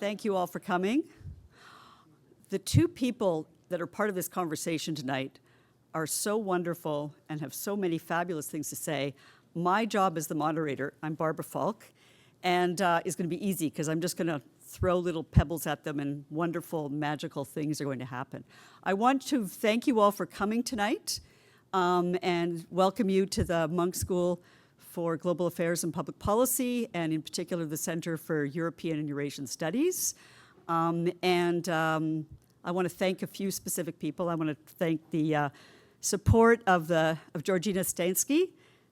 Thank you all for coming. The two people that are part of this conversation tonight are so wonderful and have so many fabulous things to say. My job as the moderator, I'm Barbara Falk, and is going to be easy because I'm just going to throw little pebbles at them and wonderful, magical things are going to happen. I want to thank you all for coming tonight and welcome you to the Munk School for Global Affairs and Public Policy, and in particular the Center for European and Eurasian Studies. I want to thank a few specific people. I want to thank the support of Georgina Stansky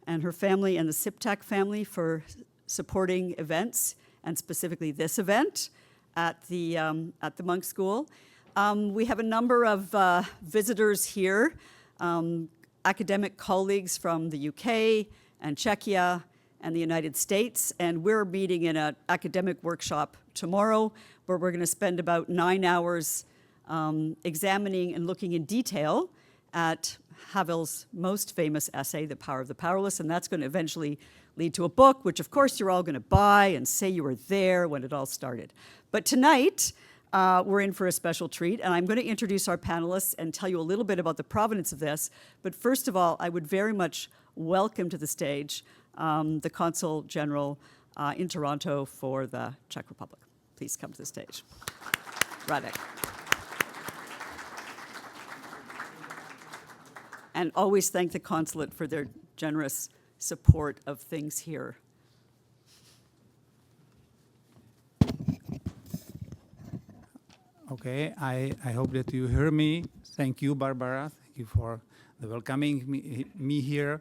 and her family and the Siptak family for supporting events, and specifically this event at the Munk School. We have a number of visitors here, academic colleagues from the UK and Czechia and the United States, and we're meeting in an academic workshop tomorrow where we're going to spend about 9 hours examining and looking in detail at Havel's most famous essay, The Power of the Powerless, and that's going to eventually lead to a book, which of course you're all going to buy and say you were there when it all started. But tonight, we're in for a special treat, and I'm going to introduce our panelists and tell you a little bit about the provenance of this. But first of all, I would very much welcome to the stage the Consul General in Toronto for the Czech Republic. Please come to the stage. Radek. And always thank the consulate for their generous support of things here. Okay, I hope that you hear me. Thank you, Barbara. Thank you for welcoming me here.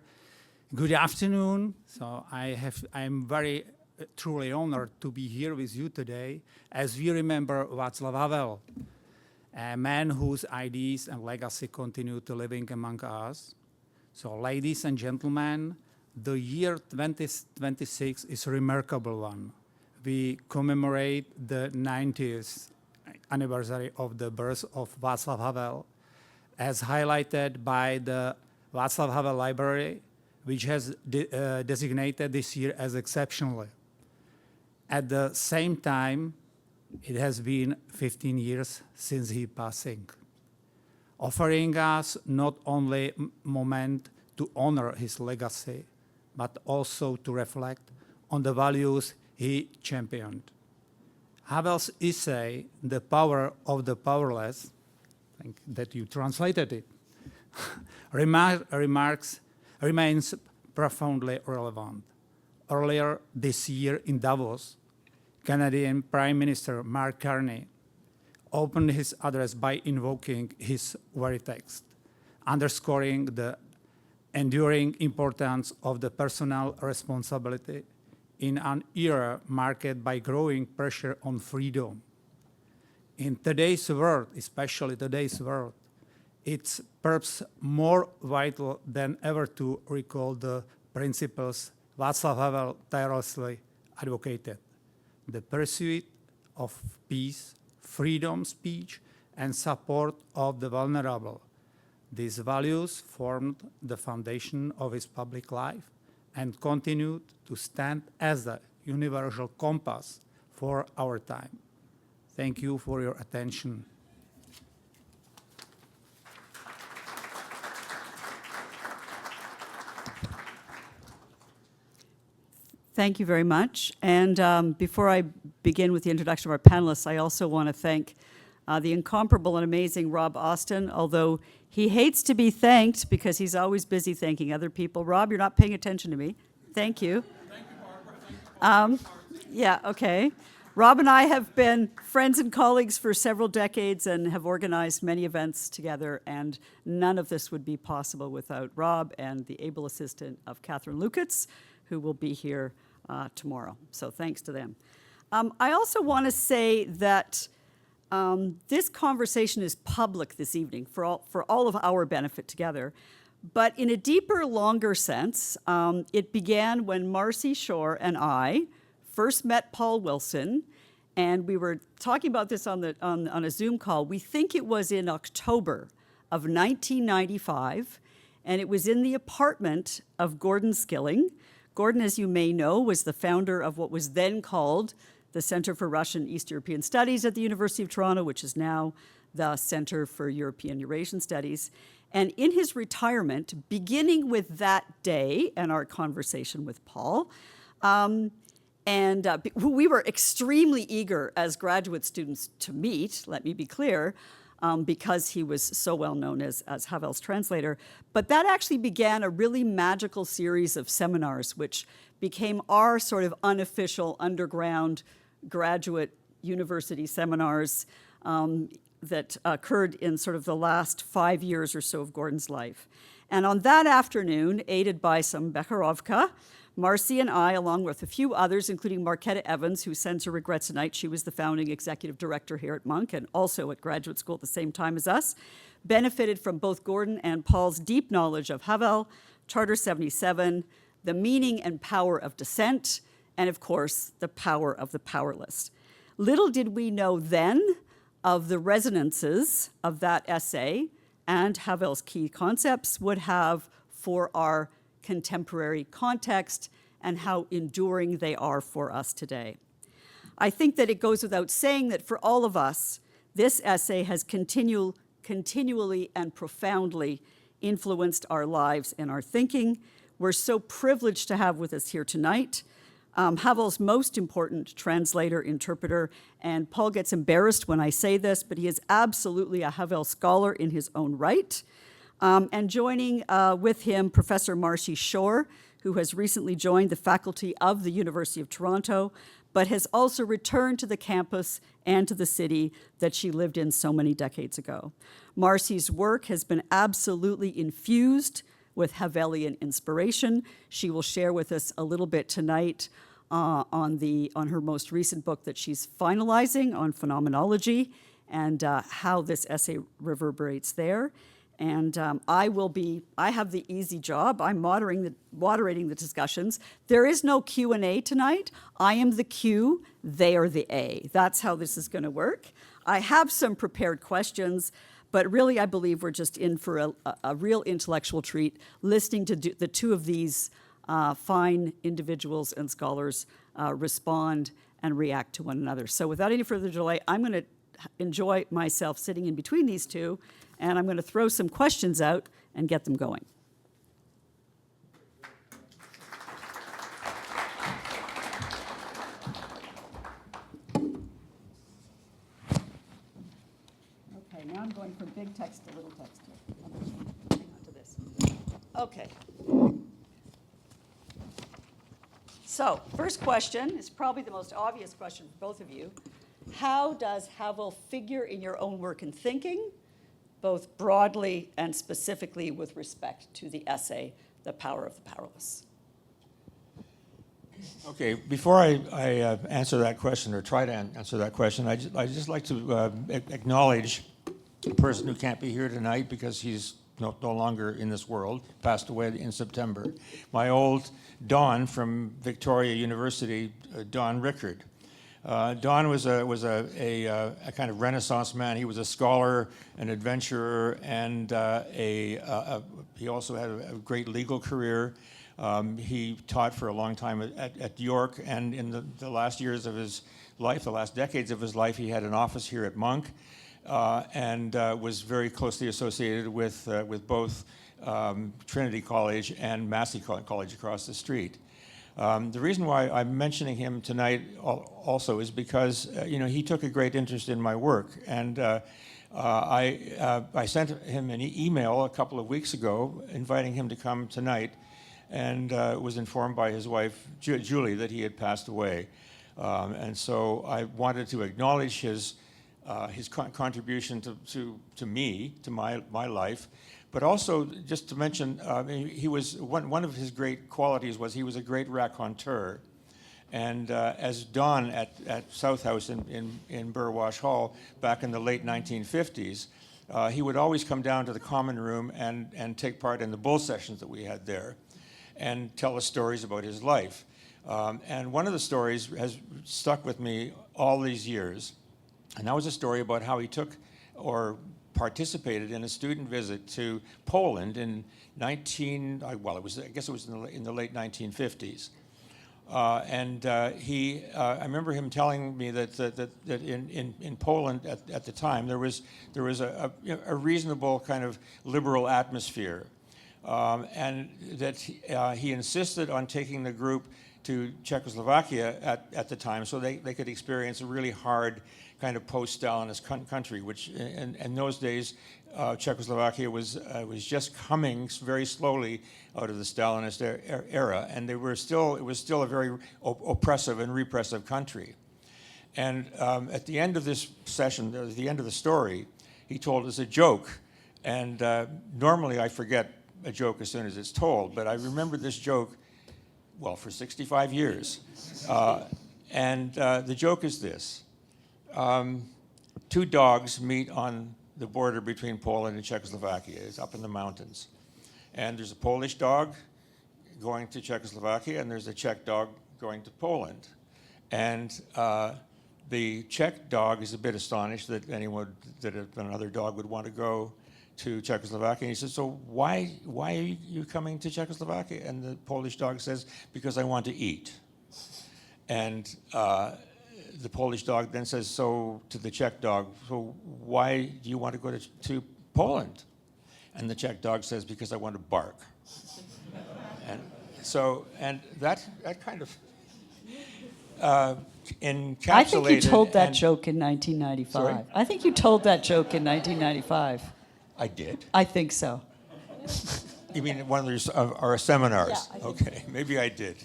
Good afternoon. So I'm very truly honored to be here with you today as we remember Václav Havel, a man whose ideas and legacy continue to living among us. So ladies and gentlemen, the year 2026 is a remarkable one. We commemorate the 90th anniversary of the birth of Václav Havel, as highlighted by the Václav Havel Library, which has designated this year as exceptional. At the same time, it has been 15 years since his passing, offering us not only a moment to honor his legacy, but also to reflect on the values he championed. Havel's essay, The Power of the Powerless, I think that you translated it, remains profoundly relevant. Earlier this year in Davos, Canadian Prime Minister Mark Carney opened his address by invoking his very text, underscoring the enduring importance of the personal responsibility in an era marked by growing pressure on freedom. In today's world, especially today's world, it's perhaps more vital than ever to recall the principles Václav Havel tirelessly advocated: the pursuit of peace, freedom, speech, and support of the vulnerable. These values formed the foundation of his public life and continued to stand as a universal compass for our time. Thank you for your attention. Thank you very much. And before I begin with the introduction of our panelists, I also want to thank the incomparable and amazing Rob Austin, although he hates to be thanked because he's always busy thanking other people. Rob, you're not paying attention to me. Thank you. Thank you, Barbara. Yeah, okay. Rob and I have been friends and colleagues for several decades and have organized many events together, and none of this would be possible without Rob and the able assistant of Catherine Lukitz, who will be here tomorrow. So thanks to them. I also want to say that this conversation is public this evening for all of our benefit together. But in a deeper, longer sense, it began when Marci Shore and I first met Paul Wilson, and we were talking about this on a Zoom call. We think it was in October of 1995, and it was in the apartment of Gordon Skilling. Gordon, as you may know, was the founder of what was then called the the Center for Russian East European Studies at the University of Toronto, which is now the Center for European Eurasian Studies. And in his retirement, beginning with that day and our conversation with Paul, who we were extremely eager as graduate students to meet, let me be clear, because he was so well known as Havel's translator. But that actually began a really magical series of seminars, which became our sort of unofficial underground graduate university seminars that occurred in sort of the last 5 years or so of Gordon's life. And on that afternoon, aided by some Becherovka, Marci and I, along with a few others, including Marketa Evans, who sends her regrets tonight, she was the founding executive director here at Munk and also at graduate school at the same time as us, benefited from both Gordon and Paul's deep knowledge of Havel, Charter 77, the meaning and power of dissent, and of course, the power of the powerless. Little did we know then of the resonances of that essay and Havel's key concepts would have for our contemporary context and how enduring they are for us today. I think that it goes without saying that for all of us, this essay has continually and profoundly influenced our lives and our thinking. We're so privileged to have with us here tonight Havel's most important translator, interpreter, and Paul gets embarrassed when I say this, but he is absolutely a Havel scholar in his own right. And joining with him, Professor Marci Shore, who has recently joined the faculty of the University of Toronto, but has also returned to the campus and to the city that she lived in so many decades ago. Marci's work has been absolutely infused with Havelian inspiration. She will share with us a little bit tonight on her most recent book that she's finalizing on phenomenology and how this essay reverberates there. And I have the easy job. I'm moderating the discussions. There is no Q&A tonight. I am the Q, they are the A. That's how this is going to work. I have some prepared questions, but really I believe we're just in for a real intellectual treat, listening to the two of these fine individuals and scholars respond and react to one another. So without any further delay, I'm going to enjoy myself sitting in between these two, and I'm going to throw some questions out and get them going. Okay, now I'm going from big text to little text here. Hang on to this. Okay. So, first question is probably the most obvious question for both of you. How does Havel figure in your own work and thinking, both broadly and specifically with respect to the essay, The Power of the Powerless? Okay, before I answer that question or try to answer that question, I'd just like to acknowledge a person who can't be here tonight because he's no longer in this world, passed away in September. My old Don from Victoria University, Don Rickard. Don was a kind of Renaissance man. He was a scholar, an adventurer, and he also had a great legal career. He taught for a long time at York, and in the last years of his life, the last decades of his life, he had an office here at Munk, and was very closely associated with both Trinity College and Massey College across the street. The reason why I'm mentioning him tonight also is because he took a great interest in my work, and I sent him an email a couple of weeks ago inviting him to come tonight, and was informed by his wife Julie that he had passed away, and so I wanted to acknowledge his contribution to me, to my life. But also, just to mention, he was one of his great qualities was he was a great raconteur, and as Don at South House in Burwash Hall back in the late 1950s, he would always come down to the common room and take part in the bull sessions that we had there, and tell us stories about his life. And one of the stories has stuck with me all these years, and that was a story about how he took or participated in a student visit to Poland in I guess it was in the late 1950s. I remember him telling me that in Poland at the time there was a reasonable kind of liberal atmosphere, and that he insisted on taking the group to Czechoslovakia at the time so they could experience a really hard kind of post-Stalinist country, which in those days Czechoslovakia was just coming very slowly out of the Stalinist era, and it was still a very oppressive and repressive country. And at the end of this session, at the end of the story, he told us a joke, and normally I forget a joke as soon as it's told, but I remember this joke, well, for 65 years. The joke is this. Two dogs meet on the border between Poland and Czechoslovakia. It's up in the mountains. And there's a Polish dog going to Czechoslovakia, and there's a Czech dog going to Poland. And the Czech dog is a bit astonished that another dog would want to go to Czechoslovakia. And he says, so why are you coming to Czechoslovakia? And the Polish dog says, because I want to eat. And the Polish dog then says, so to the Czech dog, so why do you want to go to Poland? And the Czech dog says, because I want to bark. And that kind of encapsulated. I think you told that joke in 1995. Sorry? I think you told that joke in 1995. I did? I think so. You mean at one of our seminars? Yeah, I think okay, maybe I did.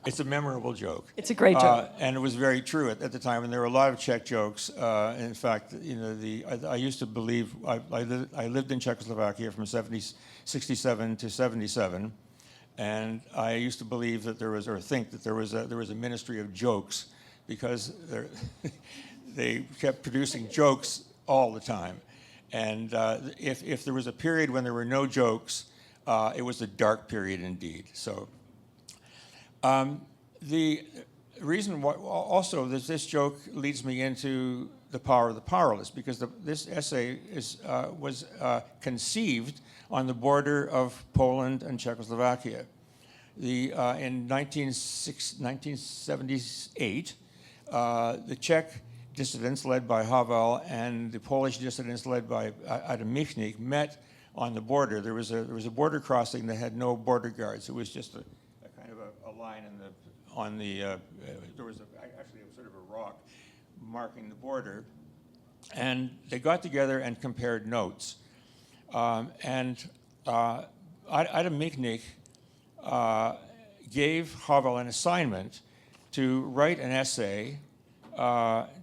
It's a memorable joke. It's a great joke. And it was very true at the time, and there were a lot of Czech jokes. In fact, I used to believe, I lived in Czechoslovakia from 67 to 77, and I used to believe that there was, or think that there was a ministry of jokes, because they kept producing jokes all the time. And if there was a period when there were no jokes, it was a dark period indeed. So the reason why also this joke leads me into the power of the powerless, because this essay was conceived on the border of Poland and Czechoslovakia. In 1978, the Czech dissidents led by Havel and the Polish dissidents led by Adam Michnik met on the border. There was a border crossing that had no border guards. It was just a kind of a line there was actually sort of a rock marking the border, and they got together and compared notes. Adam Michnik gave Havel an assignment to write an essay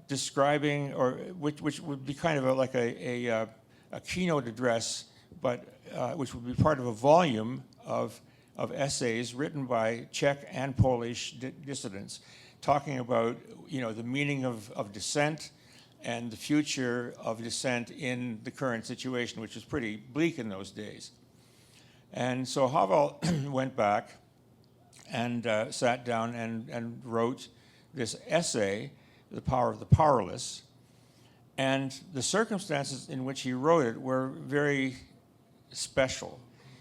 describing, or which would be kind of like a keynote address, but which would be part of a volume of essays written by Czech and Polish dissidents, talking about the meaning of dissent and the future of dissent in the current situation, which was pretty bleak in those days. And so Havel went back and sat down and wrote this essay, The Power of the Powerless. And the circumstances in which he wrote it were very special.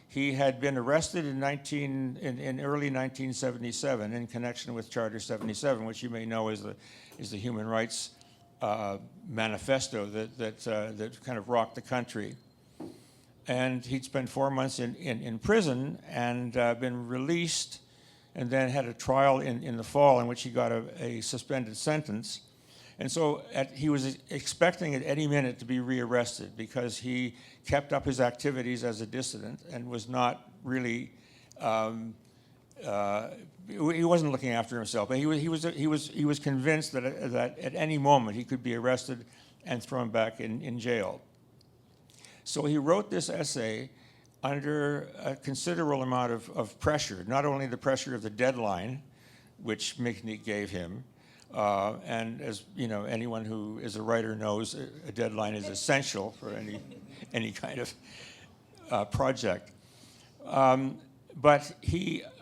He had been arrested in early 1977 in connection with Charter 77, which you may know is the human rights manifesto that kind of rocked the country. And he'd spent 4 months in prison and been released, and then had a trial in the fall in which he got a suspended sentence. And so he was expecting at any minute to be rearrested, because he kept up his activities as a dissident and was not really, he wasn't looking after himself. But he was convinced that at any moment he could be arrested and thrown back in jail. So he wrote this essay under a considerable amount of pressure, not only the pressure of the deadline, which Michnik gave him, and as anyone who is a writer knows, a deadline is essential for any kind of project. But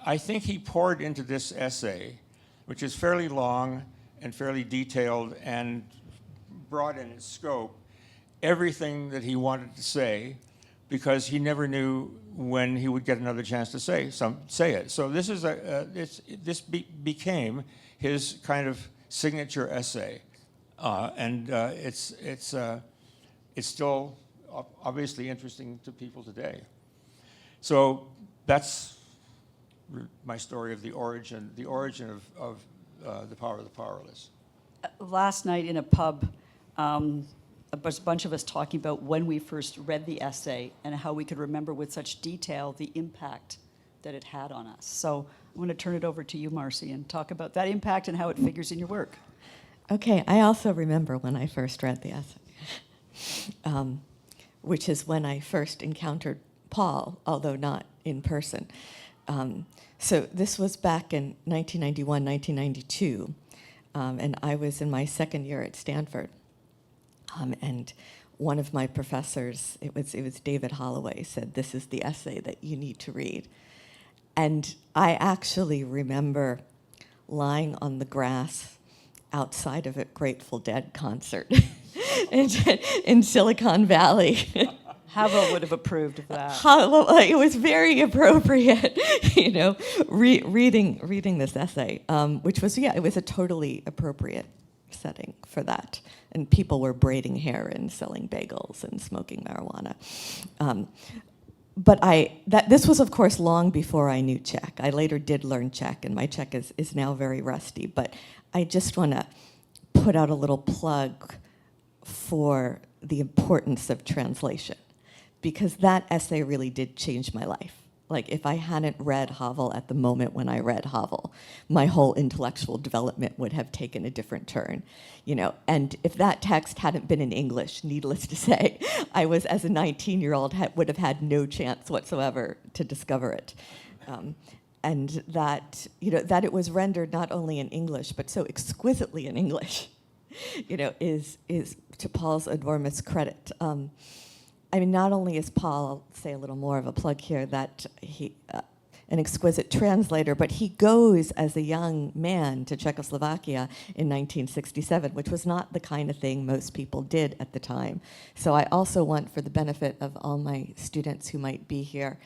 I think he poured into this essay, which is fairly long and fairly detailed and broad in its scope, everything that he wanted to say because he never knew when he would get another chance to say it. So this is became his kind of signature essay, and it's still obviously interesting to people today. So that's my story of the origin of The Power of the Powerless. Last night in a pub, a bunch of us talking about when we first read the essay and how we could remember with such detail the impact that it had on us. So I'm going to turn it over to you, Marci, and talk about that impact and how it figures in your work. Okay, I also remember when I first read the essay, which is when I first encountered Paul, although not in person. So this was back in 1991, 1992, and I was in my second year at Stanford. And one of my professors, it was David Holloway, said, "This is the essay that you need to read." And I actually remember lying on the grass outside of a Grateful Dead concert in Silicon Valley. Havel would have approved of that. It was very appropriate, reading this essay, which was, it was a totally appropriate setting for that. And people were braiding hair and selling bagels and smoking marijuana. But this was, of course, long before I knew Czech. I later did learn Czech, and my Czech is now very rusty. But I just want to put out a little plug for the importance of translation, because that essay really did change my life. Like, if I hadn't read Havel at the moment when I read Havel, my whole intellectual development would have taken a different turn, And if that text hadn't been in English, needless to say, I was, as a 19-year-old, would have had no chance whatsoever to discover it. And that, that it was rendered not only in English, but so exquisitely in English, is to Paul's enormous credit. Not only is Paul, I'll say a little more of a plug here, that he, an exquisite translator, but he goes as a young man to Czechoslovakia in 1967, which was not the kind of thing most people did at the time. So I also want, for the benefit of all my students who might be here,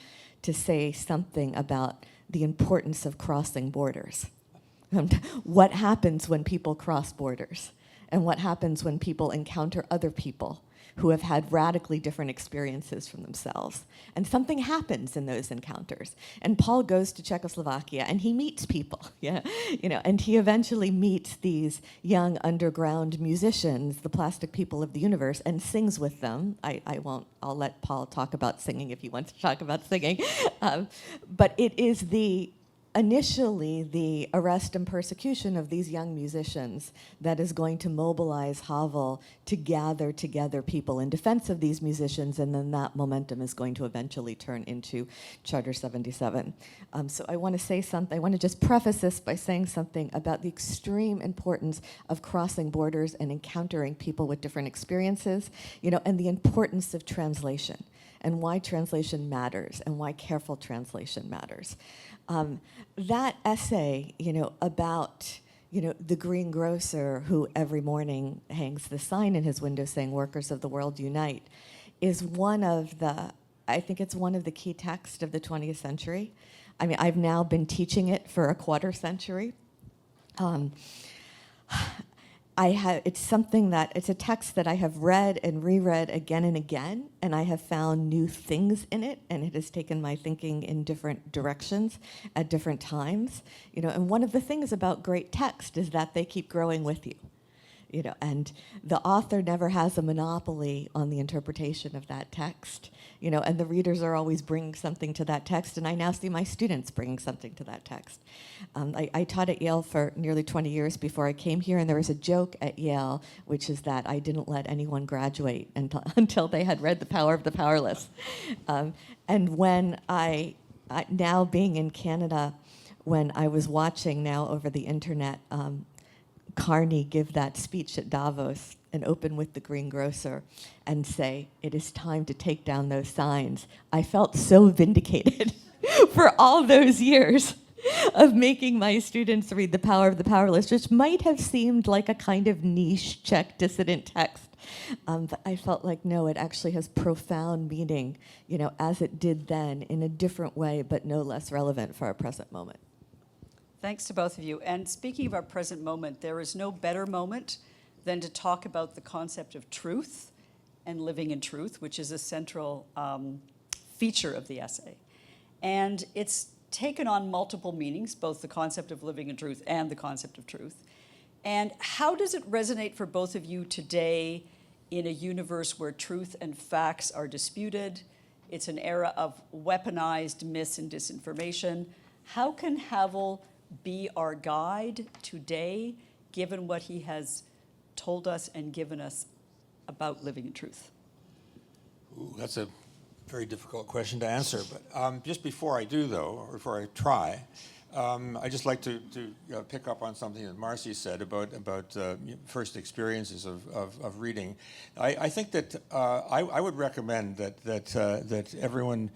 to say something about the importance of crossing borders. What happens when people cross borders? And what happens when people encounter other people who have had radically different experiences from themselves? And something happens in those encounters. And Paul goes to Czechoslovakia and he meets people, and he eventually meets these young underground musicians, the plastic people of the universe, and sings with them. I'll let Paul talk about singing if he wants to talk about singing. But it is initially the arrest and persecution of these young musicians that is going to mobilize Havel to gather together people in defense of these musicians, and then that momentum is going to eventually turn into Charter 77. So I want to say something. I want to just preface this by saying something about the extreme importance of crossing borders and encountering people with different experiences, and the importance of translation, and why translation matters, and why careful translation matters. That essay, about, the greengrocer who every morning hangs the sign in his window saying, "Workers of the world unite," is I think it's one of the key texts of the 20th century. I've now been teaching it for a quarter century. It's a text that I have read and reread again and again, and I have found new things in it, and it has taken my thinking in different directions at different times. And one of the things about great text is that they keep growing with you. And the author never has a monopoly on the interpretation of that text, and the readers are always bringing something to that text, and I now see my students bringing something to that text. I taught at Yale for nearly 20 years before I came here, and there was a joke at Yale, which is that I didn't let anyone graduate until they had read The Power of the Powerless. And when now being in Canada, when I was watching now over the internet, Carney give that speech at Davos and open with the greengrocer and say, "It is time to take down those signs," I felt so vindicated for all those years of making my students read The Power of the Powerless, which might have seemed like a kind of niche Czech dissident text. But I felt like, no, it actually has profound meaning, as it did then, in a different way, but no less relevant for our present moment. Thanks to both of you. And speaking of our present moment, there is no better moment than to talk about the concept of truth and living in truth, which is a central feature of the essay. And it's taken on multiple meanings, both the concept of living in truth and the concept of truth. And how does it resonate for both of you today in a universe where truth and facts are disputed? It's an era of weaponized mis and disinformation. How can Havel be our guide today, given what he has told us and given us about living in truth? Ooh, that's a very difficult question to answer. But just before I do, though, or before I try, I just like to pick up on something that Marci said about first experiences of reading. I think that I would recommend that everyone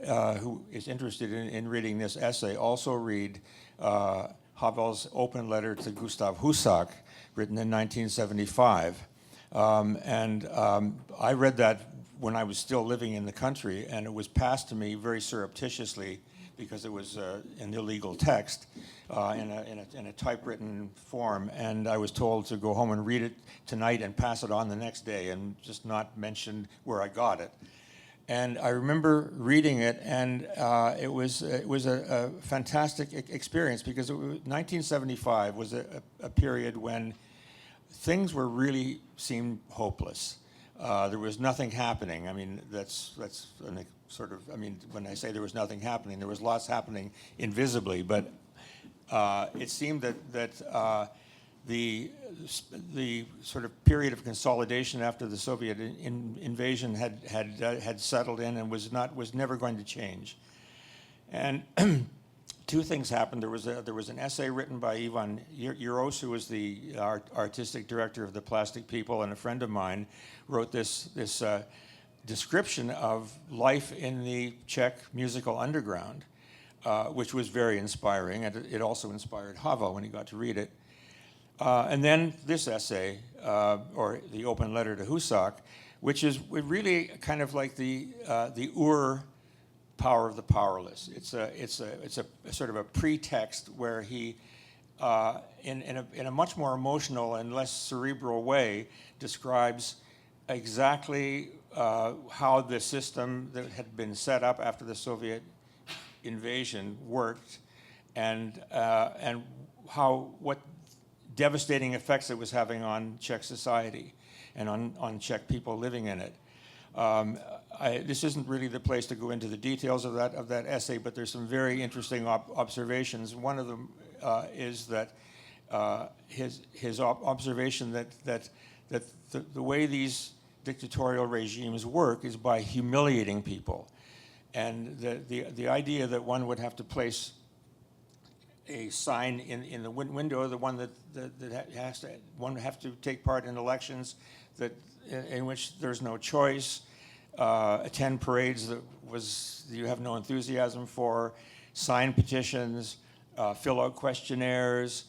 who is interested in reading this essay also read Havel's open letter to Gustav Husak, written in 1975. I read that when I was still living in the country, and it was passed to me very surreptitiously because it was an illegal text in a typewritten form, and I was told to go home and read it tonight and pass it on the next day and just not mention where I got it. And I remember reading it, and it was a fantastic experience because 1975 was a period when things really seemed hopeless. There was nothing happening. I mean, that's sort of, I mean, when I say there was nothing happening, there was lots happening invisibly, but it seemed that the sort of period of consolidation after the Soviet invasion had settled in and was never going to change. And two things happened. There was an essay written by Ivan Juros, who was the artistic director of the Plastic People, and a friend of mine wrote this description of life in the Czech musical underground, which was very inspiring, and it also inspired Havel when he got to read it. And then this essay, or the open letter to Husak, which is really kind of like the Power of the Powerless. It's a sort of a pretext where he, in a much more emotional and less cerebral way, describes exactly how the system that had been set up after the Soviet invasion worked, and what devastating effects it was having on Czech society and on Czech people living in it. This isn't really the place to go into the details of that essay, but there's some very interesting observations. One of them is that his observation that the way these dictatorial regimes work is by humiliating people, and the idea that one would have to place a sign in the window, the one that one have to take part in elections in which there's no choice, attend parades that you have no enthusiasm for, sign petitions, fill out questionnaires,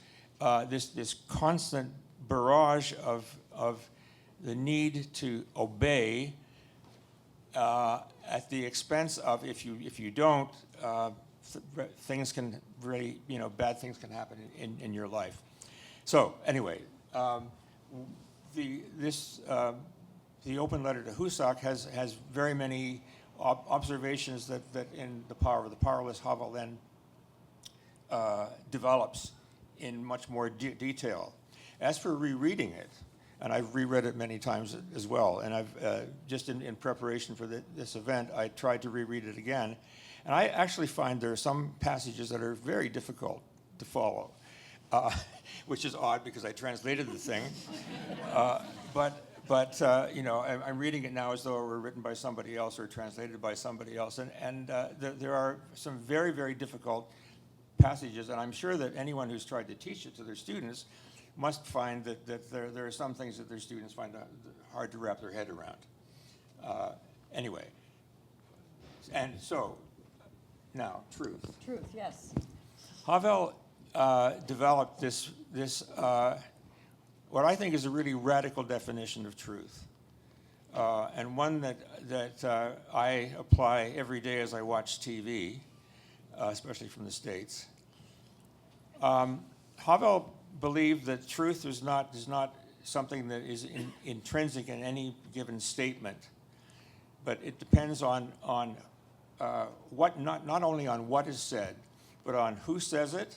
this constant barrage of the need to obey at the expense of, if you don't, things can really, bad things can happen in your life. So anyway, the open letter to Husak has very many observations that in The Power of the Powerless, Havel then develops in much more detail. As for rereading it, and I've reread it many times as well, and I've just in preparation for this event, I tried to reread it again, and I actually find there are some passages that are very difficult to follow, which is odd because I translated the thing, but I'm reading it now as though it were written by somebody else or translated by somebody else, and there are some very, very difficult passages, and I'm sure that anyone who's tried to teach it to their students must find that there are some things that their students find hard to wrap their head around. Anyway, and so now truth. Truth, yes. Havel developed this what I think is a really radical definition of truth, and one that I apply every day as I watch TV, especially from the States. Havel believed that truth is not something that is intrinsic in any given statement, but it depends on what not only on what is said, but on who says it,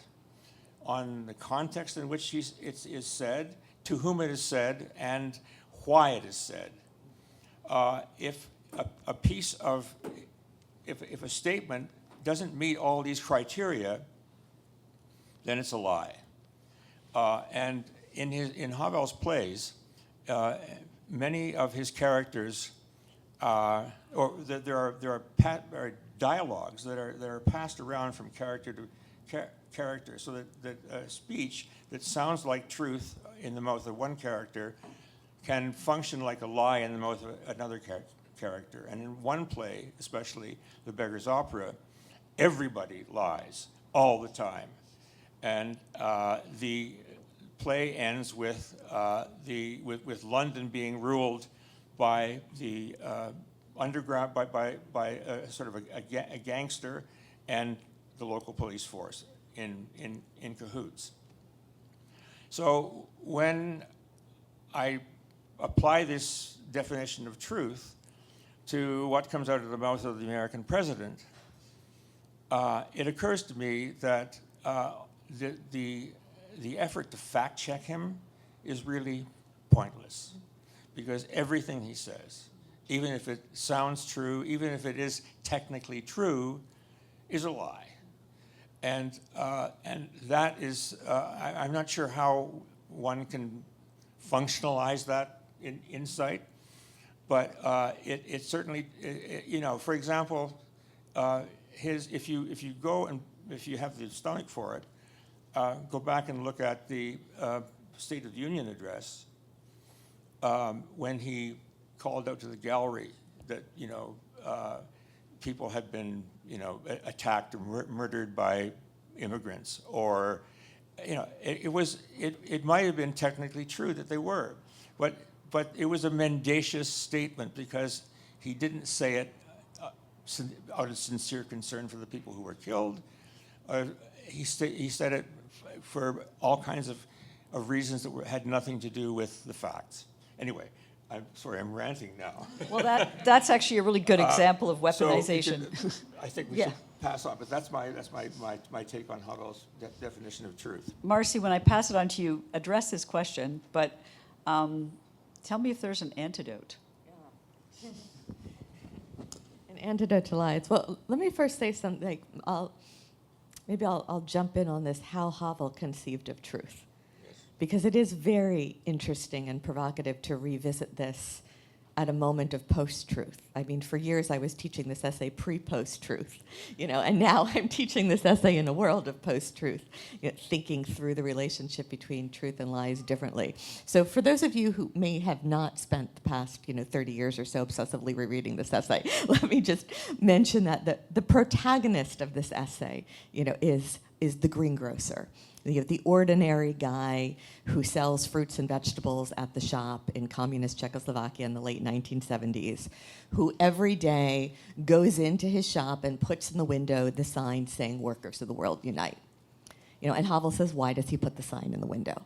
on the context in which it is said, to whom it is said, and why it is said. If a statement doesn't meet all these criteria, then it's a lie. And in Havel's plays, many of his characters, there are dialogues that are passed around from character to character, so that a speech that sounds like truth in the mouth of one character can function like a lie in the mouth of another character. And in one play, especially The Beggar's Opera, everybody lies all the time. And the play ends with London being ruled by the underground, by a sort of a gangster and the local police force in cahoots. So when I apply this definition of truth to what comes out of the mouth of the American president, it occurs to me that the effort to fact check him is really pointless, because everything he says, even if it sounds true, even if it is technically true, is a lie. And that is, I'm not sure how one can functionalize that insight, but it certainly, for example, if you go and if you have the stomach for it, go back and look at the State of the Union address when he called out to the gallery that people had been attacked or murdered by immigrants, or it might have been technically true that they were, but it was a mendacious statement because he didn't say it out of sincere concern for the people who were killed. He said it for all kinds of reasons that had nothing to do with the facts. Anyway, I'm sorry, I'm ranting now. Well, that's actually a really good example of weaponization. So I think we should pass on, but that's my take on Havel's definition of truth. Marci, when I pass it on to you, address this question, but tell me if there's an antidote. Yeah. An antidote to lies. Well, let me first say something. Maybe I'll jump in on this, how Havel conceived of truth. Because it is very interesting and provocative to revisit this at a moment of post-truth. I mean, for years I was teaching this essay pre-post-truth, and now I'm teaching this essay in a world of post-truth, thinking through the relationship between truth and lies differently. So for those of you who may have not spent the past, 30 years or so obsessively rereading this essay, let me just mention that the protagonist of this essay, is the greengrocer. The ordinary guy who sells fruits and vegetables at the shop in communist Czechoslovakia in the late 1970s, who every day goes into his shop and puts in the window the sign saying, "Workers of the world unite." And Havel says, why does he put the sign in the window?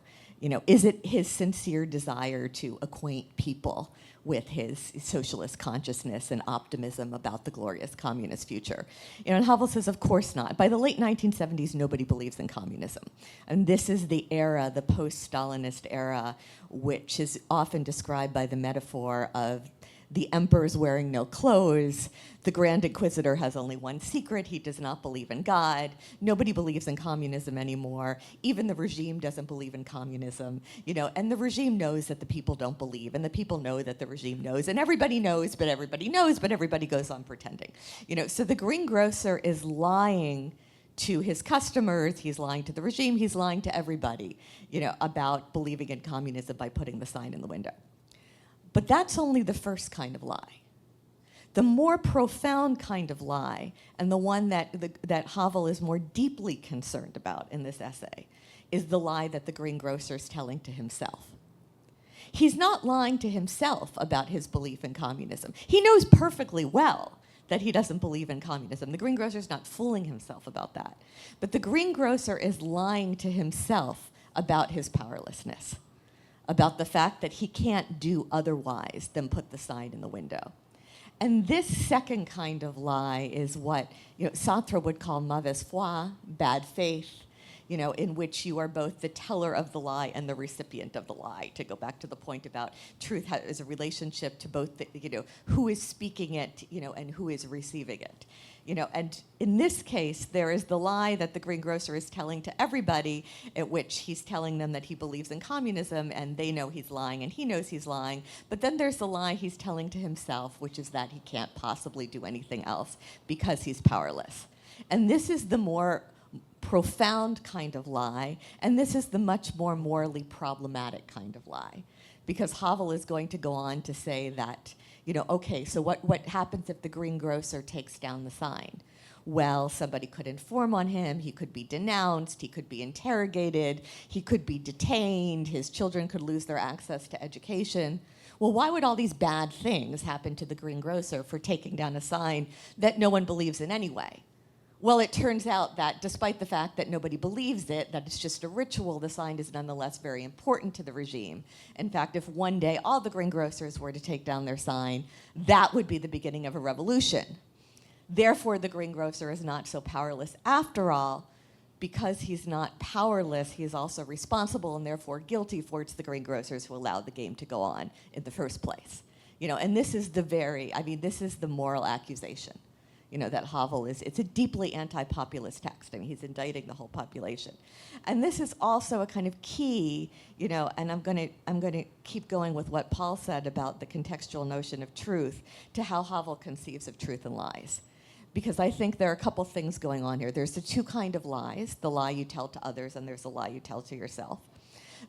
Is it his sincere desire to acquaint people with his socialist consciousness and optimism about the glorious communist future? And Havel says, of course not. By the late 1970s, nobody believes in communism. And this is the era, the post-Stalinist era, which is often described by the metaphor of the emperor's wearing no clothes, the Grand Inquisitor has only one secret, he does not believe in God, nobody believes in communism anymore, even the regime doesn't believe in communism, and the regime knows that the people don't believe, and the people know that the regime knows, and everybody knows, but everybody goes on pretending. So the greengrocer is lying to his customers, he's lying to the regime, he's lying to everybody, about believing in communism by putting the sign in the window. But that's only the first kind of lie. The more profound kind of lie, and the one that Havel is more deeply concerned about in this essay, is the lie that the greengrocer is telling to himself. He's not lying to himself about his belief in communism. He knows perfectly well that he doesn't believe in communism. The greengrocer is not fooling himself about that. But the greengrocer is lying to himself about his powerlessness, about the fact that he can't do otherwise than put the sign in the window. And this second kind of lie is what Sartre would call mauvaise foi, bad faith, in which you are both the teller of the lie and the recipient of the lie, to go back to the point about truth as a relationship to both who is speaking it, and who is receiving it. And in this case, there is the lie that the greengrocer is telling to everybody, at which he's telling them that he believes in communism, and they know he's lying, and he knows he's lying. But then there's the lie he's telling to himself, which is that he can't possibly do anything else because he's powerless. And this is the more profound kind of lie, and this is the much more morally problematic kind of lie. Because Havel is going to go on to say that, okay, so what happens if the greengrocer takes down the sign? Well, somebody could inform on him, he could be denounced, he could be interrogated, he could be detained, his children could lose their access to education. Well, why would all these bad things happen to the greengrocer for taking down a sign that no one believes in anyway? Well, it turns out that despite the fact that nobody believes it, that it's just a ritual, the sign is nonetheless very important to the regime. In fact, if one day all the greengrocers were to take down their sign, that would be the beginning of a revolution. Therefore, the greengrocer is not so powerless after all. Because he's not powerless, he's also responsible and therefore guilty for it's the greengrocers who allowed the game to go on in the first place. And this is this is the moral accusation. That Havel it's a deeply anti-populist text. He's indicting the whole population. And this is also a kind of key, and I'm going to keep going with what Paul said about the contextual notion of truth to how Havel conceives of truth and lies. Because I think there are a couple things going on here. There's the two kind of lies, the lie you tell to others and there's the lie you tell to yourself.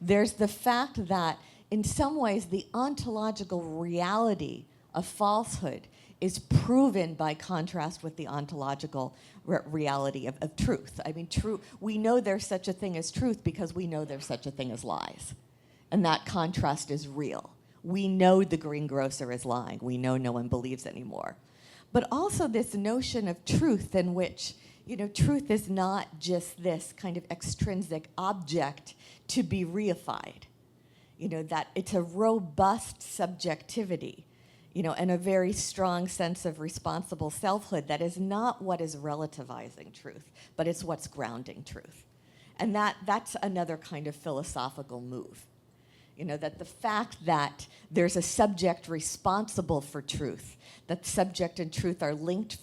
There's the fact that in some ways the ontological reality of falsehood is proven by contrast with the ontological reality of truth. We know there's such a thing as truth because we know there's such a thing as lies. And that contrast is real. We know the greengrocer is lying. We know no one believes anymore. But also this notion of truth in which, truth is not just this kind of extrinsic object to be reified. That it's a robust subjectivity, and a very strong sense of responsible selfhood that is not what is relativizing truth, but it's what's grounding truth. And that's another kind of philosophical move. That the fact that there's a subject responsible for truth, that subject and truth are linked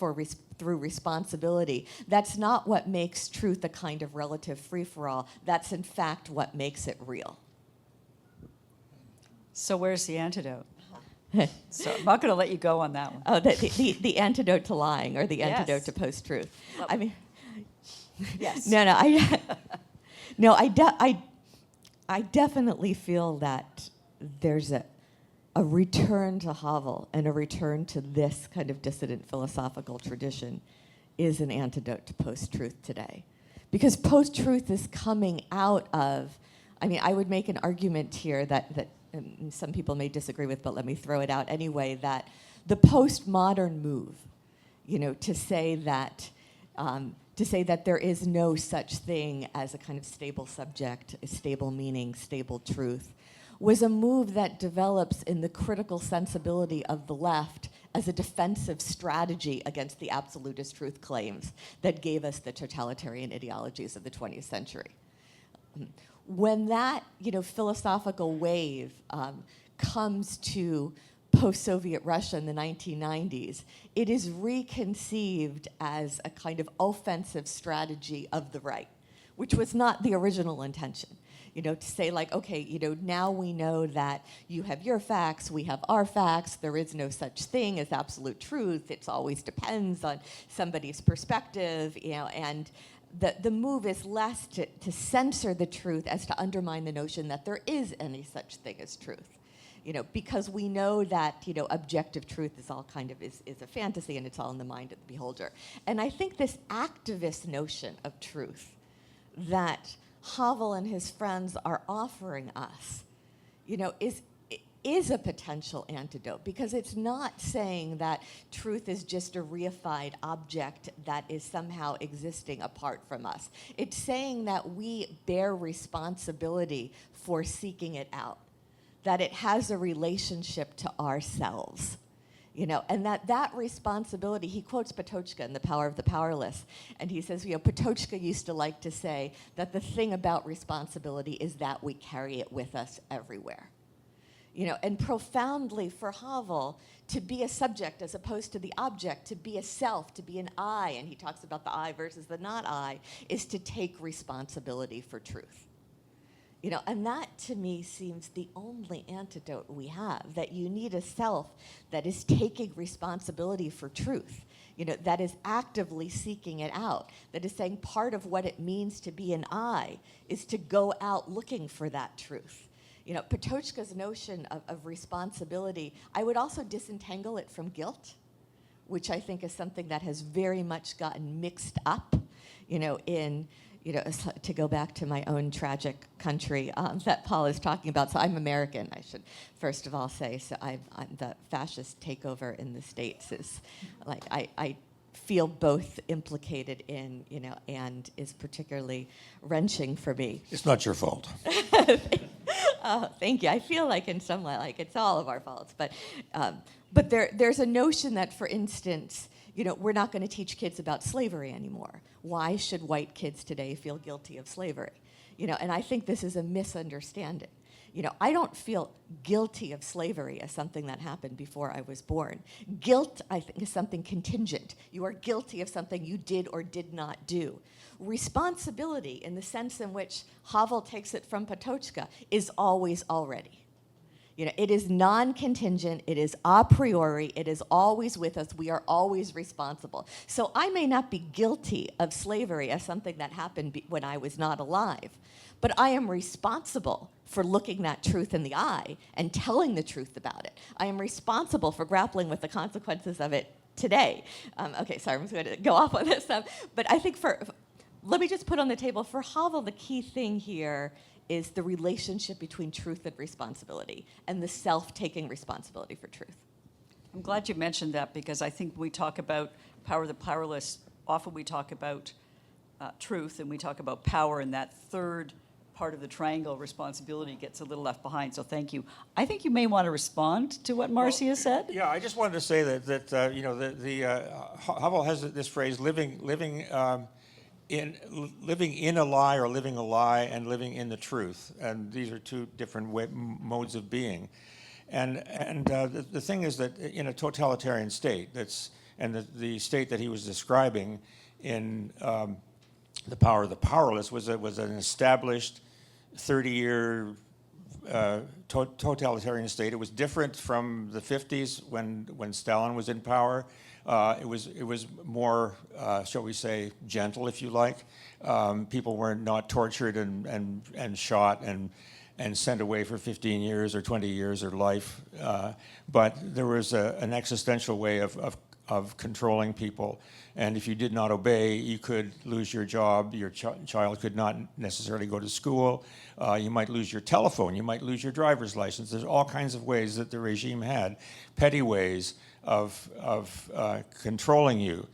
through responsibility, that's not what makes truth a kind of relative free-for-all. That's, in fact, what makes it real. So where's the antidote? So I'm not going to let you go on that one. Oh, the antidote to lying, or the antidote to post-truth. Yes. I definitely feel that there's a return to Havel and a return to this kind of dissident philosophical tradition is an antidote to post-truth today. Because post-truth is coming out of, I would make an argument here that some people may disagree with, but let me throw it out anyway, that the postmodern move, to say that there is no such thing as a kind of stable subject, a stable meaning, stable truth, was a move that develops in the critical sensibility of the left as a defensive strategy against the absolutist truth claims that gave us the totalitarian ideologies of the 20th century. When that philosophical wave comes to post-Soviet Russia in the 1990s, it is reconceived as a kind of offensive strategy of the right, which was not the original intention. To say now we know that you have your facts, we have our facts, there is no such thing as absolute truth, it always depends on somebody's perspective, and the move is less to censor the truth as to undermine the notion that there is any such thing as truth. because we know that, objective truth is all kind of is a fantasy and it's all in the mind of the beholder. And I think this activist notion of truth that Havel and his friends are offering us, is a potential antidote, because it's not saying that truth is just a reified object that is somehow existing apart from us. It's saying that we bear responsibility for seeking it out, that it has a relationship to ourselves. And that responsibility, he quotes Patočka in The Power of the Powerless, and he says, Patočka used to like to say that the thing about responsibility is that we carry it with us everywhere. And profoundly for Havel, to be a subject as opposed to the object, to be a self, to be an I, and he talks about the I versus the not I, is to take responsibility for truth. And that to me seems the only antidote we have, that you need a self that is taking responsibility for truth, that is actively seeking it out, that is saying part of what it means to be an I is to go out looking for that truth. Patočka's notion of responsibility, I would also disentangle it from guilt, which I think is something that has very much gotten mixed up, to go back to my own tragic country that Paul is talking about. So I'm American, I should first of all say. So I'm the fascist takeover in the States is like, I feel both implicated in, and is particularly wrenching for me. It's not your fault. Oh, thank you. I feel like in some way, like it's all of our faults. But there's a notion that, for instance, we're not going to teach kids about slavery anymore. Why should white kids today feel guilty of slavery? And I think this is a misunderstanding. I don't feel guilty of slavery as something that happened before I was born. Guilt, I think, is something contingent. You are guilty of something you did or did not do. Responsibility, in the sense in which Havel takes it from Patočka, is always already. It is non-contingent, it is a priori, it is always with us, we are always responsible. So I may not be guilty of slavery as something that happened when I was not alive, but I am responsible for looking that truth in the eye and telling the truth about it. I am responsible for grappling with the consequences of it today. Okay, sorry, I'm just going to go off on this stuff. But I think let me just put on the table, for Havel, the key thing here is the relationship between truth and responsibility, and the self taking responsibility for truth. I'm glad you mentioned that, because I think we talk about power of the powerless, often we talk about truth and we talk about power, and that third part of the triangle, responsibility, gets a little left behind. So thank you. I think you may want to respond to what Marci has said. Yeah, I just wanted to say that Havel has this phrase, living in a lie, or living a lie, and living in the truth, and these are two different modes of being. And the thing is that in a totalitarian state, the state that he was describing in The Power of the Powerless was an established 30-year totalitarian state. It was different from the 50s when Stalin was in power. It was more, shall we say, gentle, if you like. People were not tortured and shot and sent away for 15 years or 20 years or life. But there was an existential way of controlling people. And if you did not obey, you could lose your job. Your child could not necessarily go to school. You might lose your telephone. You might lose your driver's license. There's all kinds of ways that the regime had, petty ways of controlling you.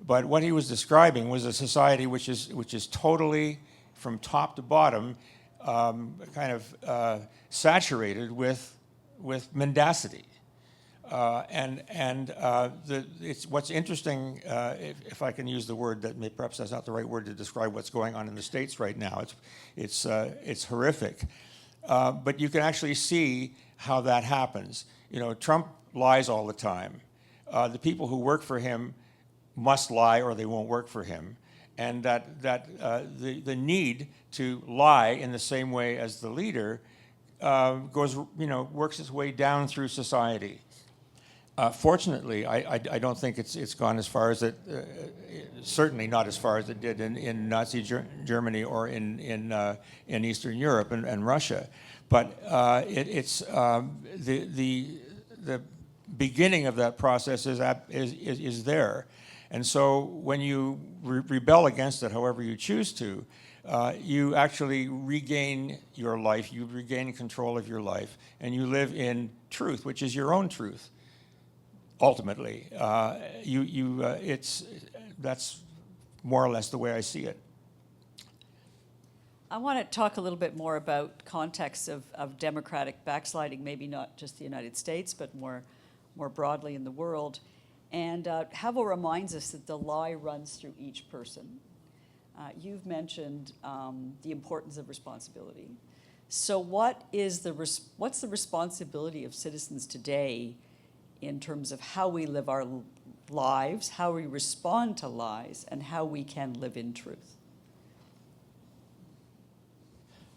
But what he was describing was a society which is totally, from top to bottom, kind of saturated with mendacity. It's what's interesting, if I can use the word that perhaps that's not the right word to describe what's going on in the States right now. It's horrific, but you can actually see how that happens. Trump lies all the time. The people who work for him must lie, or they won't work for him. And the need to lie in the same way as the leader works its way down through society. Fortunately, I don't think it's gone as far as it, certainly not as far as it did in Nazi Germany or in Eastern Europe and Russia. But it's the beginning of that process is there. And so when you rebel against it, however you choose to, you actually regain your life, you regain control of your life, and you live in truth, which is your own truth, ultimately. That's more or less the way I see it. I want to talk a little bit more about context of democratic backsliding, maybe not just the United States, but more broadly in the world. And Havel reminds us that the lie runs through each person. You've mentioned the importance of responsibility. So what's the responsibility of citizens today in terms of how we live our lives, how we respond to lies, and how we can live in truth?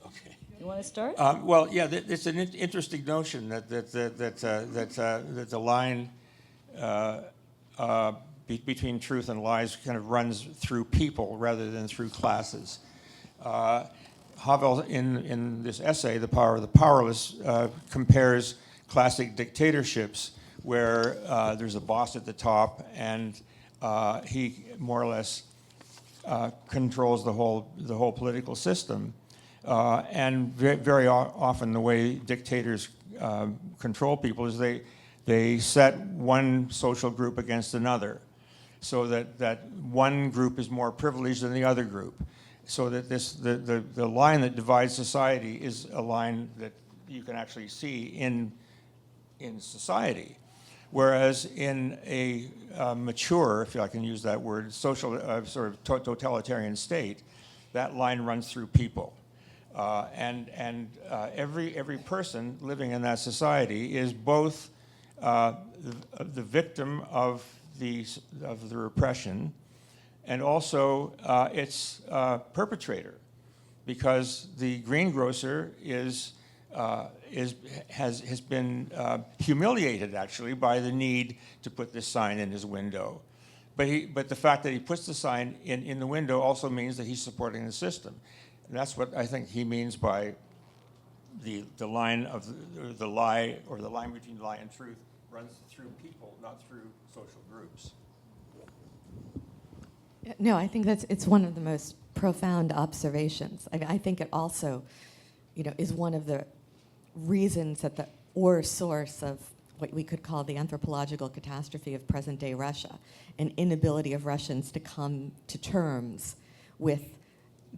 Okay. You want to start? Well, yeah, it's an interesting notion that the line between truth and lies kind of runs through people rather than through classes. Havel, in this essay, The Power of the Powerless, compares classic dictatorships where there's a boss at the top and he more or less controls the whole political system. And very often the way dictators control people is they set one social group against another, so that one group is more privileged than the other group, so that the line that divides society is a line that you can actually see in society. Whereas in a mature, if I can use that word, social sort of totalitarian state, that line runs through people. And every person living in that society is both the victim of the repression and also its perpetrator, because the greengrocer has been humiliated actually by the need to put this sign in his window. But the fact that he puts the sign in the window also means that he's supporting the system. And that's what I think he means by the line of the lie, or the line between lie and truth runs through people, not through social groups. No, I think it's one of the most profound observations. I think it also, is one of the reasons that source of what we could call the anthropological catastrophe of present-day Russia, an inability of Russians to come to terms with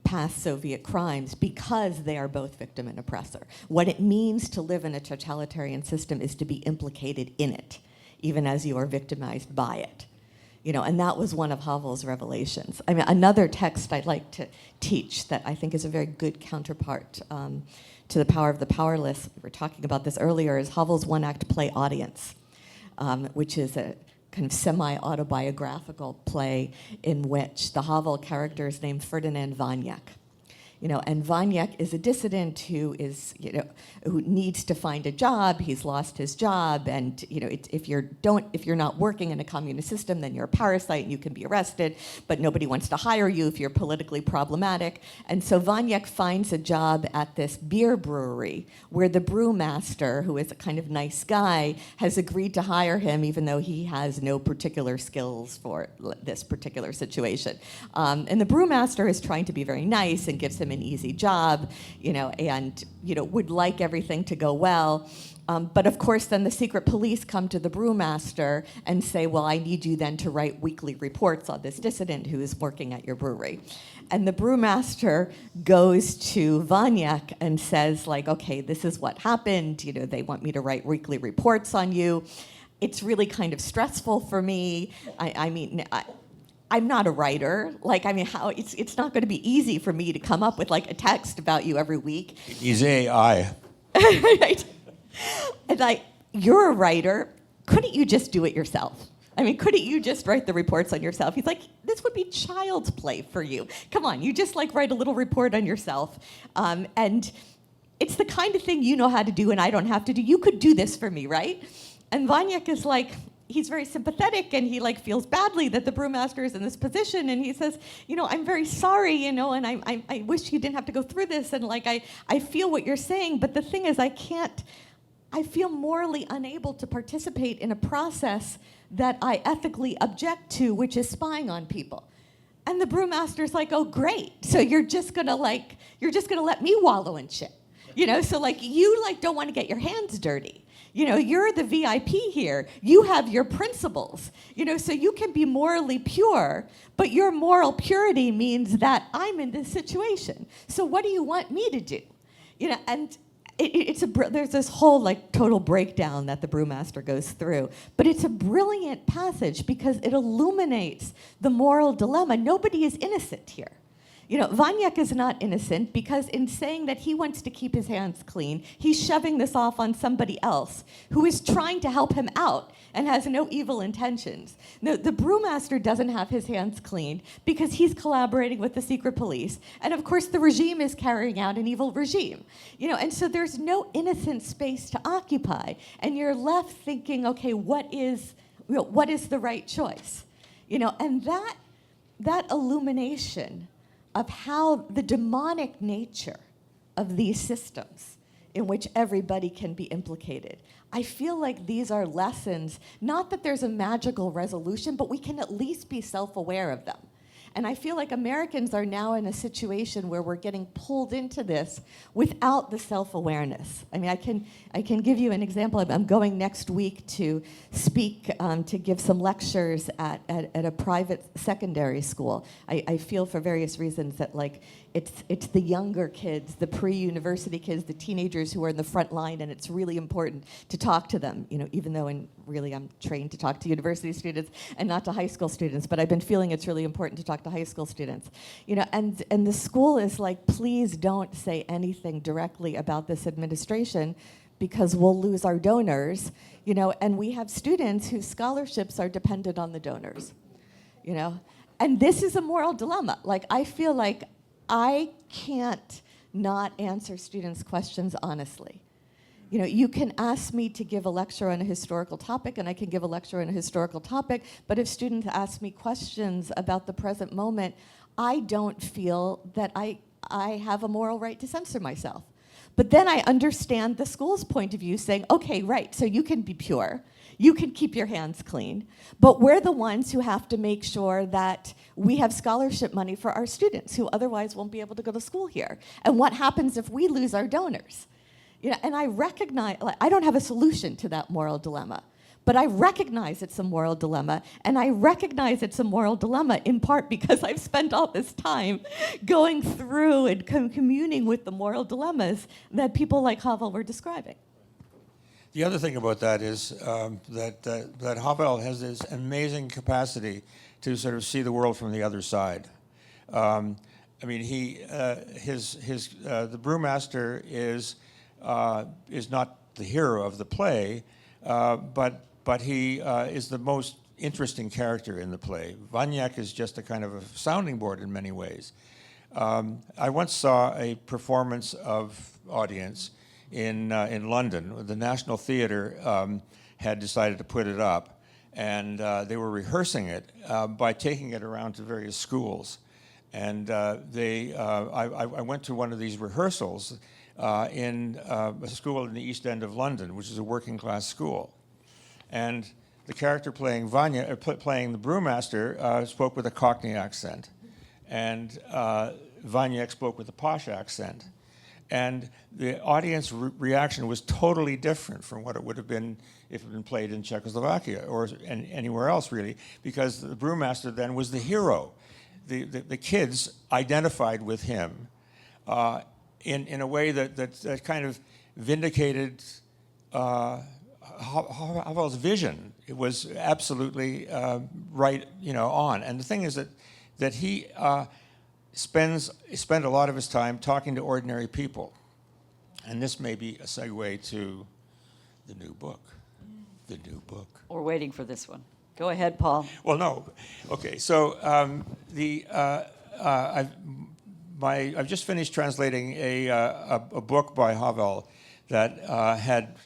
past Soviet crimes because they are both victim and oppressor. What it means to live in a totalitarian system is to be implicated in it, even as you are victimized by it. And that was one of Havel's revelations. I mean, another text I'd like to teach that I think is a very good counterpart to The Power of the Powerless, we were talking about this earlier, is Havel's one-act play Audience, which is a kind of semi-autobiographical play in which the Havel character is named Ferdinand Vanyek. And Vanyek is a dissident who is, who needs to find a job. He's lost his job, and if you're not working in a communist system, then you're a parasite and you can be arrested. But nobody wants to hire you if you're politically problematic. And so Vanyek finds a job at this beer brewery where the brewmaster, who is a kind of nice guy, has agreed to hire him, even though he has no particular skills for this particular situation. And the brewmaster is trying to be very nice and gives him an easy job, and would like everything to go well. But of course, then the secret police come to the brewmaster and say, well, I need you then to write weekly reports on this dissident who is working at your brewery. And the brewmaster goes to Vanyek and says, okay, this is what happened. They want me to write weekly reports on you. It's really kind of stressful for me. I'm not a writer. How it's not going to be easy for me to come up with a text about you every week. He's AI. Right? And you're a writer. Couldn't you just do it yourself? Couldn't you just write the reports on yourself? He's like, this would be child's play for you. Come on, you just write a little report on yourself. And it's the kind of thing you know how to do and I don't have to do. You could do this for me, right? And Vanyek is like, he's very sympathetic, and he like feels badly that the brewmaster is in this position, and he says, I'm very sorry, and I wish you didn't have to go through this, and like I feel what you're saying, but the thing is, I feel morally unable to participate in a process that I ethically object to, which is spying on people. And the brewmaster's like, oh, great. So you're just gonna let me wallow in shit. So like you like don't want to get your hands dirty. You're the VIP here. You have your principles. So you can be morally pure, but your moral purity means that I'm in this situation. So what do you want me to do? And there's this whole like total breakdown that the brewmaster goes through, but it's a brilliant passage because it illuminates the moral dilemma. Nobody is innocent here. Vanyek is not innocent because in saying that he wants to keep his hands clean, he's shoving this off on somebody else who is trying to help him out and has no evil intentions. No, the brewmaster doesn't have his hands clean because he's collaborating with the secret police. And of course, the regime is carrying out an evil regime. And so there's no innocent space to occupy. And you're left thinking, okay, what is the right choice? And that illumination of how the demonic nature of these systems in which everybody can be implicated. I feel like these are lessons, not that there's a magical resolution, but we can at least be self-aware of them. And I feel like Americans are now in a situation where we're getting pulled into this without the self-awareness. I mean, I can give you an example. I'm going next week to speak, to give some lectures at a private secondary school. I feel for various reasons that like it's the younger kids, the pre-university kids, the teenagers who are in the front line, and it's really important to talk to them, even though really I'm trained to talk to university students and not to high school students, but I've been feeling it's really important to talk to high school students. And the school is like, please don't say anything directly about this administration because we'll lose our donors, and we have students whose scholarships are dependent on the donors, And this is a moral dilemma. Like, I feel like I can't not answer students' questions honestly. You can ask me to give a lecture on a historical topic, and I can give a lecture on a historical topic, but if students ask me questions about the present moment, I don't feel that I have a moral right to censor myself. But then I understand the school's point of view saying, okay, right, so you can be pure, you can keep your hands clean, but we're the ones who have to make sure that we have scholarship money for our students who otherwise won't be able to go to school here. And what happens if we lose our donors? And I recognize, I don't have a solution to that moral dilemma, but I recognize it's a moral dilemma, and I recognize it's a moral dilemma in part because I've spent all this time going through and communing with the moral dilemmas that people like Havel were describing. The other thing about that is that Havel has this amazing capacity to sort of see the world from the other side. I mean, the brewmaster is not the hero of the play, but he is the most interesting character in the play. Vanyek is just a kind of a sounding board in many ways. I once saw a performance of Audience in London. The National Theatre had decided to put it up, and they were rehearsing it by taking it around to various schools. And I went to one of these rehearsals in a school in the East End of London, which is a working class school. And the character playing playing the brewmaster spoke with a Cockney accent, and Vanyek spoke with a posh accent. And the audience reaction was totally different from what it would have been if it had been played in Czechoslovakia or anywhere else, really, because the brewmaster then was the hero. The kids identified with him in a way that kind of vindicated Havel's vision. It was absolutely right, on. And the thing is that he spent a lot of his time talking to ordinary people, and this may be a segue to the new book. The new book. We're waiting for this one. Go ahead, Paul. Well, no. Okay, so I've just finished translating a book by Havel that had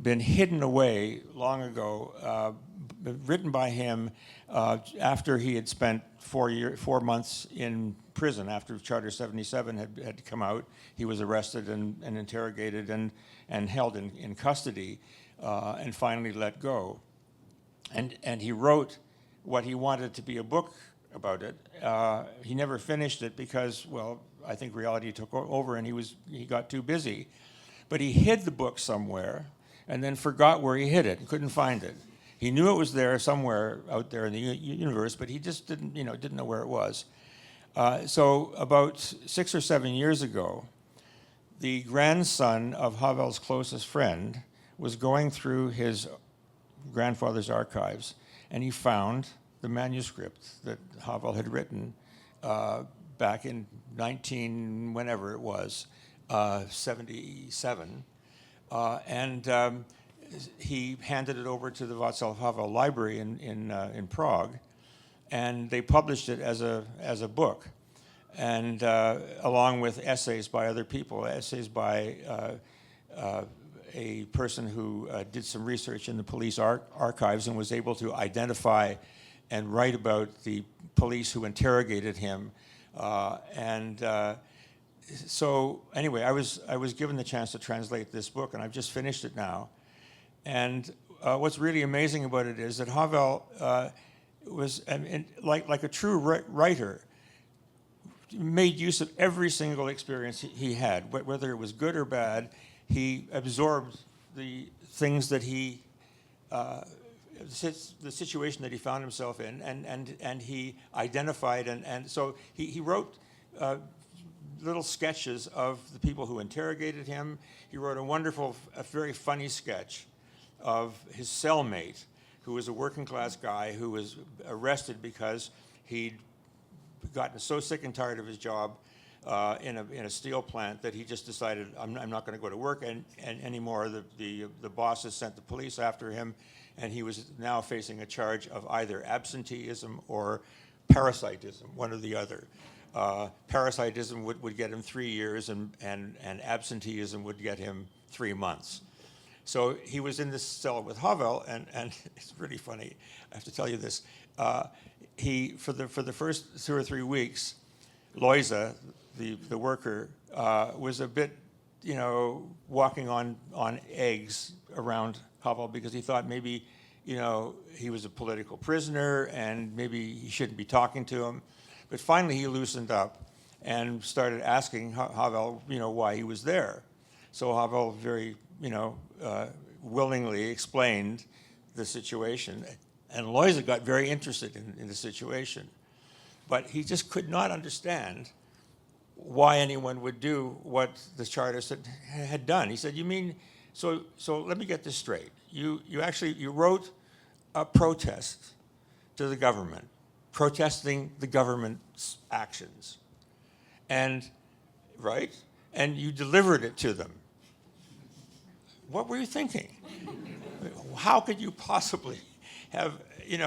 been hidden away long ago written by him after he had spent 4 months in prison. After Charter 77 had come out, he was arrested and interrogated and held in custody and finally let go. And he wrote what he wanted to be a book about it. He never finished it because, well, I think reality took over and he got too busy. But he hid the book somewhere and then forgot where he hid it and couldn't find it. He knew it was there somewhere out there in the universe, but he just didn't know where it was. So about 6 or 7 years ago, the grandson of Havel's closest friend was going through his grandfather's archives, and he found the manuscript that Havel had written back in whenever it was, 77. And he handed it over to the Václav Havel Library in Prague, and they published it as a book, and along with essays by other people, essays by a person who did some research in the police archives and was able to identify and write about the police who interrogated him. So anyway, I was given the chance to translate this book, and I've just finished it now. And what's really amazing about it is that Havel was, like a true writer, made use of every single experience he had, whether it was good or bad. He absorbed the things that the situation that he found himself in, and he identified, and so he wrote little sketches of the people who interrogated him. He wrote a very funny sketch of his cellmate, who was a working class guy who was arrested because he'd gotten so sick and tired of his job in a steel plant that he just decided, I'm not going to go to work anymore. The bosses sent the police after him, and he was now facing a charge of either absenteeism or parasitism, one or the other. Parasitism would get him 3 years, and absenteeism would get him 3 months. So he was in this cell with Havel, and it's really funny. I have to tell you this. He for the first 2 or 3 weeks, Loisa, the worker, was a bit, walking on eggs around Havel because he thought maybe, he was a political prisoner and maybe he shouldn't be talking to him. But finally he loosened up and started asking Havel, why he was there. So Havel very, willingly explained the situation. And Loisa got very interested in the situation. But he just could not understand why anyone would do what the Chartists had done. He said, you mean, so let me get this straight. You wrote a protest to the government, protesting the government's actions. And you delivered it to them. What were you thinking? How could you possibly have, you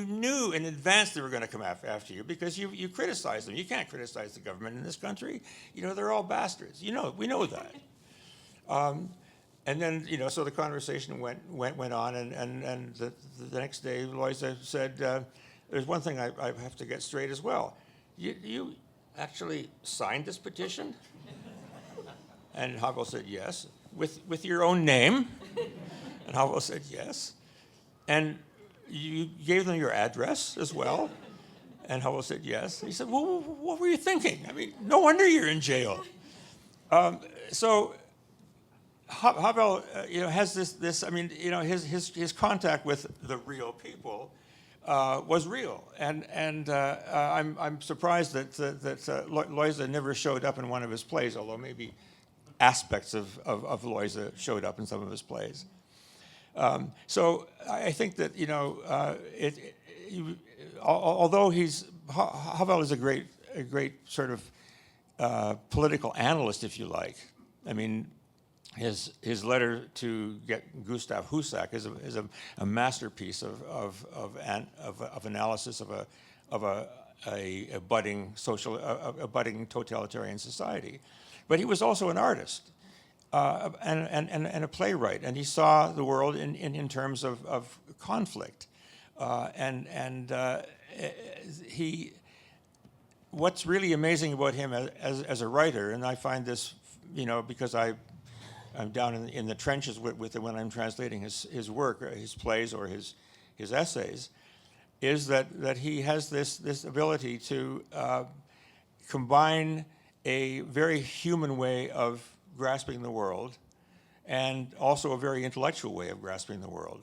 knew in advance they were going to come after you because you criticized them. You can't criticize the government in this country. They're all bastards. We know that. And then, so the conversation went on, and the next day, Loisa said, there's one thing I have to get straight as well. You actually signed this petition? And Havel said, yes. With your own name? And Havel said, yes. And you gave them your address as well? And Havel said, yes. He said, well, what were you thinking? No wonder you're in jail. So Havel, has this. His contact with the real people was real, and I'm surprised that Loisa never showed up in one of his plays, although maybe aspects of Loisa showed up in some of his plays. So I think that although Havel is a great sort of political analyst, if you like. His letter to get Gustav Husak is a masterpiece of analysis of a budding totalitarian society. But he was also an artist. and a playwright, and he saw the world in terms of conflict, he. What's really amazing about him as a writer, and I find this, because I'm down in the trenches with it when I'm translating his work, or his plays, or his essays, is that he has this ability to combine a very human way of grasping the world and also a very intellectual way of grasping the world.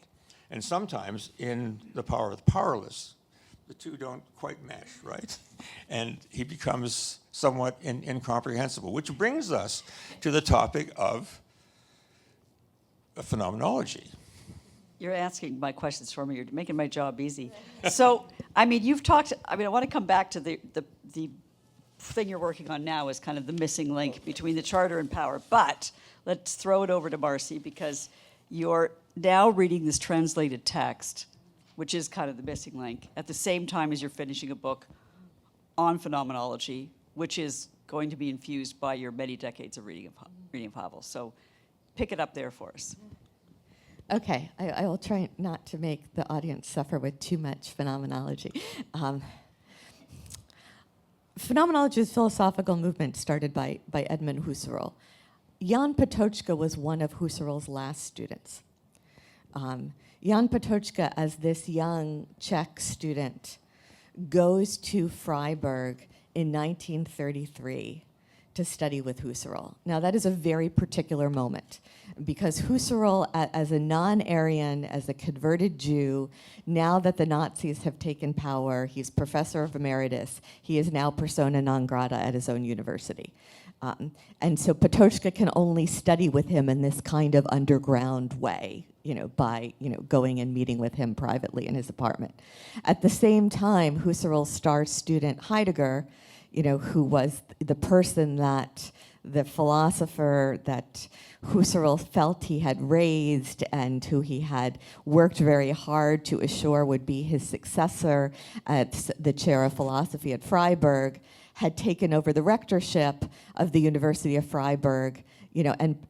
And sometimes in The Power of the Powerless, the two don't quite mesh, right? And he becomes somewhat incomprehensible, which brings us to the topic of phenomenology. You're asking my questions for me. You're making my job easy. So, I mean, you've talked. I mean, I want to come back to the thing you're working on now is kind of the missing link between the charter and power. But let's throw it over to Marci, because you're now reading this translated text, which is kind of the missing link, at the same time as you're finishing a book on phenomenology, which is going to be infused by your many decades of reading of Havel. So pick it up there for us. Okay, I will try not to make the audience suffer with too much phenomenology. Phenomenology is a philosophical movement started by Edmund Husserl. Jan Patočka was one of Husserl's last students. Jan Patočka, as this young Czech student, goes to Freiburg in 1933 to study with Husserl. Now, that is a very particular moment, because Husserl, as a non-Aryan, as a converted Jew, now that the Nazis have taken power, he's professor of emeritus, he is now persona non grata at his own university. And so Patočka can only study with him in this kind of underground way, by, going and meeting with him privately in his apartment. At the same time, Husserl's star student Heidegger, who was the person that the philosopher that Husserl felt he had raised and who he had worked very hard to assure would be his successor at the chair of philosophy at Freiburg, had taken over the rectorship of the University of Freiburg,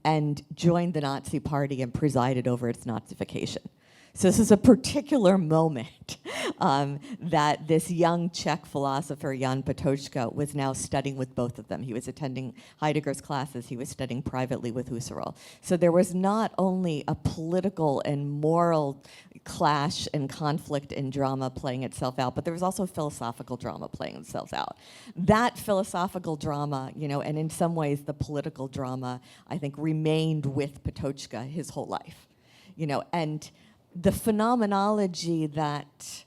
and joined the Nazi Party and presided over its Nazification. So this is a particular moment that this young Czech philosopher, Jan Patočka, was now studying with both of them. He was attending Heidegger's classes. He was studying privately with Husserl. So there was not only a political and moral clash and conflict and drama playing itself out, but there was also philosophical drama playing itself out. That philosophical drama, and in some ways the political drama, I think, remained with Patočka his whole life. And the phenomenology that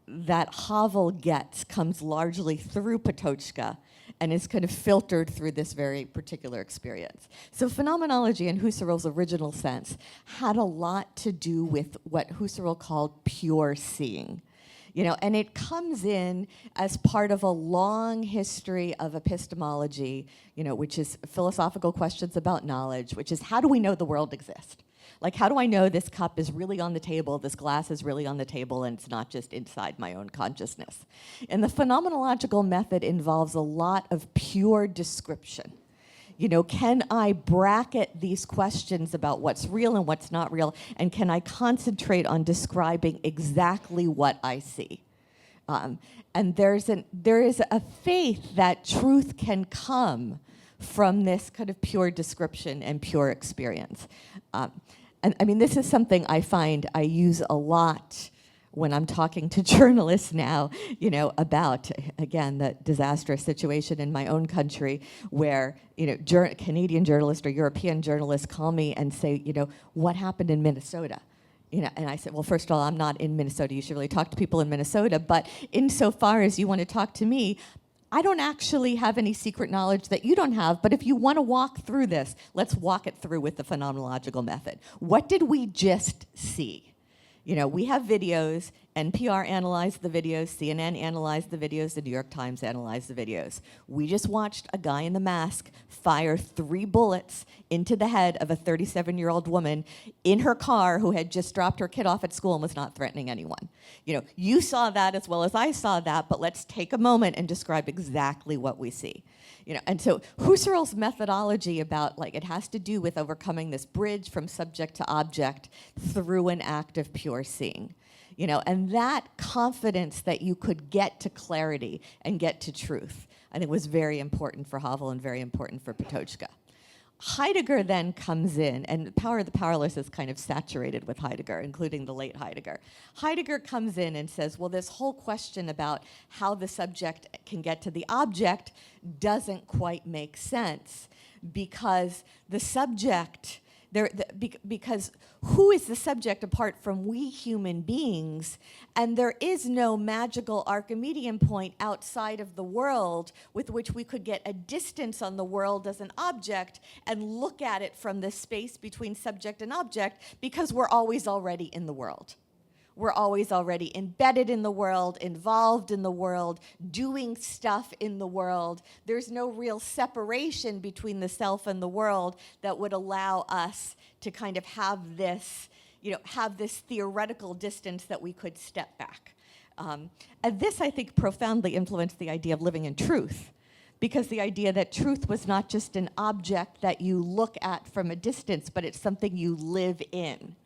Havel gets comes largely through Patočka and is kind of filtered through this very particular experience. So phenomenology, in Husserl's original sense, had a lot to do with what Husserl called pure seeing. And it comes in as part of a long history of epistemology, which is philosophical questions about knowledge, which is, how do we know the world exists? Like, how do I know this cup is really on the table, this glass is really on the table, and it's not just inside my own consciousness? And the phenomenological method involves a lot of pure description. Can I bracket these questions about what's real and what's not real, and can I concentrate on describing exactly what I see? And there is a faith that truth can come from this kind of pure description and pure experience. And I mean, this is something I find I use a lot when I'm talking to journalists now, about, again, the disastrous situation in my own country where, Canadian journalists or European journalists call me and say, what happened in Minnesota? And I said, well, first of all, I'm not in Minnesota. You should really talk to people in Minnesota. But insofar as you want to talk to me, I don't actually have any secret knowledge that you don't have, but if you want to walk through this, let's walk it through with the phenomenological method. What did we just see? We have videos. NPR analyzed the videos, CNN analyzed the videos, the New York Times analyzed the videos. We just watched a guy in the mask fire 3 bullets into the head of a 37-year-old woman in her car who had just dropped her kid off at school and was not threatening anyone. You know, you saw that as well as I saw that, but let's take a moment and describe exactly what we see. You know, and so Husserl's methodology about, like, it has to do with overcoming this bridge from subject to object through an act of pure seeing. You know, and that confidence that you could get to clarity and get to truth, I think was very important for Havel and very important for Patočka. Heidegger then comes in, and Power of the Powerless is kind of saturated with Heidegger, including the late Heidegger. Heidegger comes in and says, well, this whole question about how the subject can get to the object doesn't quite make sense, because the subject, because who is the subject apart from we human beings? And there is no magical Archimedean point outside of the world with which we could get a distance on the world as an object and look at it from the space between subject and object, because we're always already in the world. We're always already embedded in the world, involved in the world, doing stuff in the world. There's no real separation between the self and the world that would allow us to kind of have this, you know, have this theoretical distance that we could step back. And this, I think, profoundly influenced the idea of living in truth, because the idea that truth was not just an object that you look at from a distance, but it's something you live in,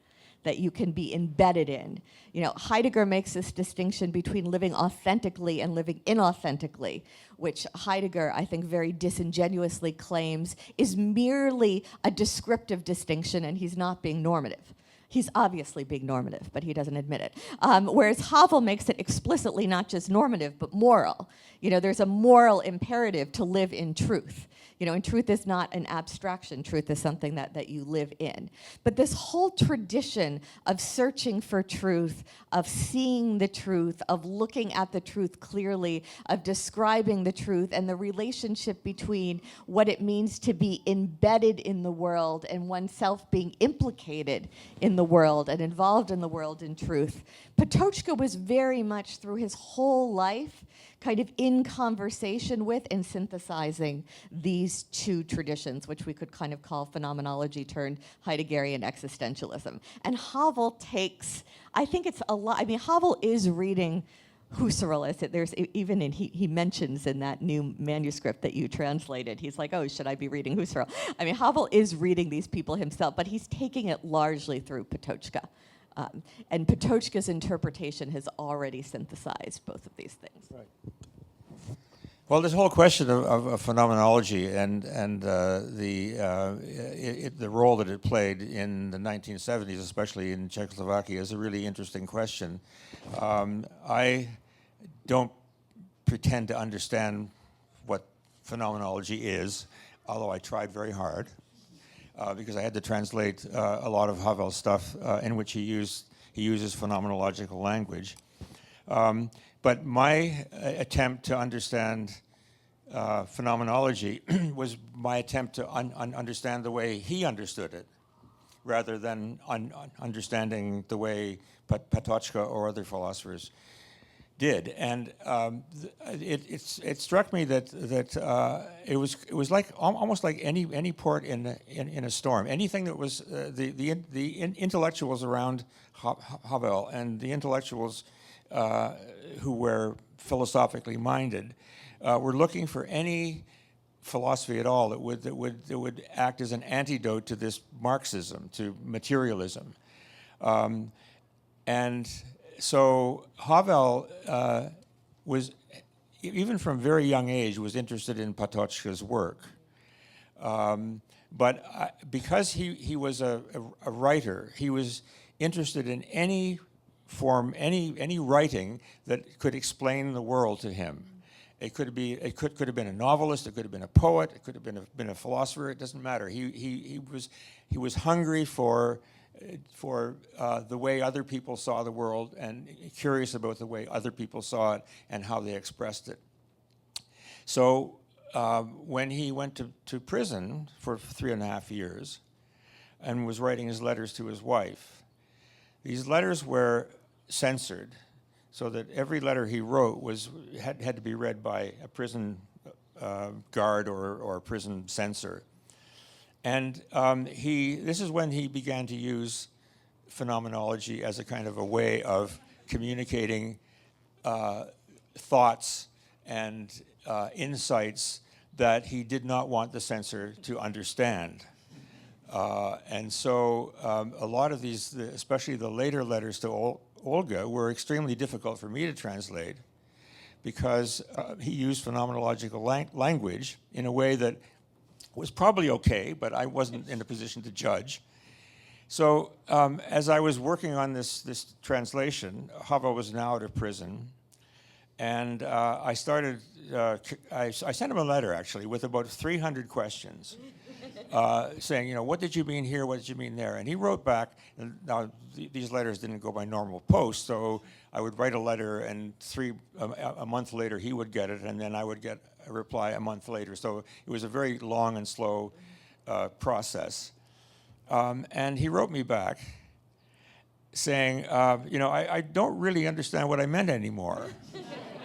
that you can be embedded in. You know, Heidegger makes this distinction between living authentically and living inauthentically, which Heidegger, I think, very disingenuously claims is merely a descriptive distinction, and he's not being normative. He's obviously being normative, but he doesn't admit it. Whereas Havel makes it explicitly not just normative, but moral. You know, there's a moral imperative to live in truth. You know, and truth is not an abstraction. Truth is something that you live in. But this whole tradition of searching for truth, of seeing the truth, of looking at the truth clearly, of describing the truth, and the relationship between what it means to be embedded in the world and oneself being implicated in the world and involved in the world in truth. Patočka was very much, through his whole life, kind of in conversation with and synthesizing these two traditions, which we could kind of call phenomenology turned Heideggerian existentialism. And Havel takes, I think it's a lot, I mean, Havel is reading Husserl. There's even he mentions in that new manuscript that you translated, he's like, oh, should I be reading Husserl? I mean, Havel is reading these people himself, but he's taking it largely through Patočka. And Patočka's interpretation has already synthesized both of these things. Right. Well, this whole question of phenomenology and the role that it played in the 1970s, especially in Czechoslovakia, is a really interesting question. I don't pretend to understand what phenomenology is, although I tried very hard. Because I had to translate a lot of Havel's stuff in which he uses phenomenological language. But my attempt to understand phenomenology was my attempt to understand the way he understood it, rather than understanding the way Patočka or other philosophers did. And it struck me that it was like almost like any port in a storm. Anything that was the intellectuals around Havel and the intellectuals who were philosophically minded were looking for any philosophy at all that would act as an antidote to this Marxism, to materialism, and so Havel was, even from very young age, was interested in Patočka's work. But because he was a writer, he was interested in any form, any writing that could explain the world to him. It could have been a novelist, it could have been a poet, it could have been a philosopher. It doesn't matter. He was hungry for the way other people saw the world and curious about the way other people saw it and how they expressed it. So when he went to prison for 3.5 years and was writing his letters to his wife, these letters were censored so that every letter he wrote had to be read by a prison guard or a prison censor. And this is when he began to use phenomenology as a kind of a way of communicating thoughts and insights that he did not want the censor to understand. And so a lot of these, especially the later letters to Olga, were extremely difficult for me to translate because he used phenomenological language in a way that was probably okay, but I wasn't in a position to judge. So as I was working on this translation, Havel was now out of prison, and I started, I sent him a letter, actually, with about 300 questions, saying, what did you mean here, what did you mean there? And he wrote back, and now these letters didn't go by normal post, so I would write a letter, and a month later he would get it, and then I would get a reply a month later. So it was a very long and slow process. And he wrote me back saying, I don't really understand what I meant anymore.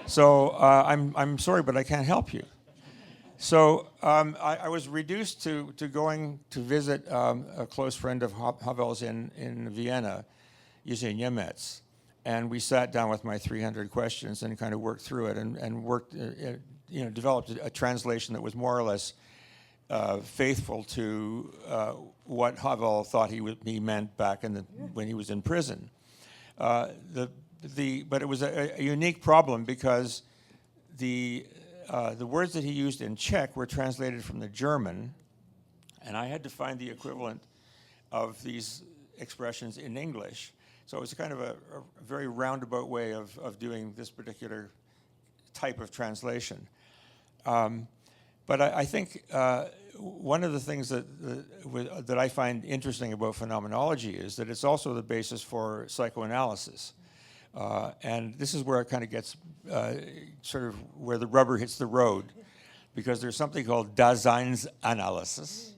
So I'm sorry, but I can't help you. So I was reduced to going to visit a close friend of Havel's in Vienna, Jiří Němec. And we sat down with my 300 questions and kind of worked through it and worked, developed a translation that was more or less faithful to what Havel thought he meant back when he was in prison. But it was a unique problem because the words that he used in Czech were translated from the German, and I had to find the equivalent of these expressions in English. So it was kind of a very roundabout way of doing this particular type of translation. But I think one of the things that I find interesting about phenomenology is that it's also the basis for psychoanalysis. And this is where it kind of gets sort of where the rubber hits the road, because there's something called Daseinsanalysis.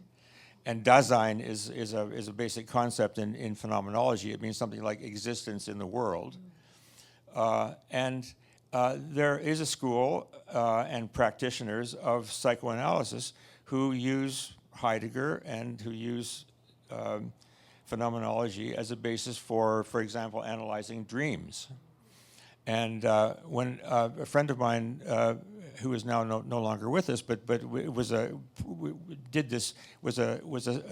And Dasein is a basic concept in phenomenology. It means something like existence in the world. And there is a school and practitioners of psychoanalysis who use Heidegger and who use phenomenology as a basis for example, analyzing dreams. And when a friend of mine who is now no longer with us, but was a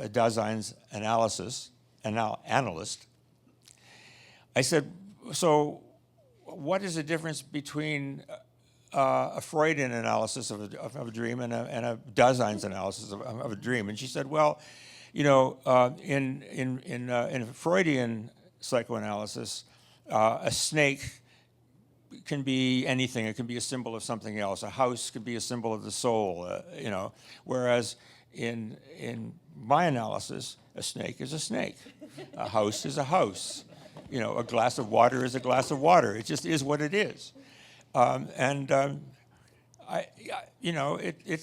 Dasein's analyst. I said, so what is the difference between a Freudian analysis of a dream and a Dasein's analysis of a dream? And she said, well, in Freudian psychoanalysis, a snake can be anything. It can be a symbol of something else. A house can be a symbol of the soul, Whereas in my analysis, a snake is a snake. A house is a house. A glass of water is a glass of water. It just is what it is. It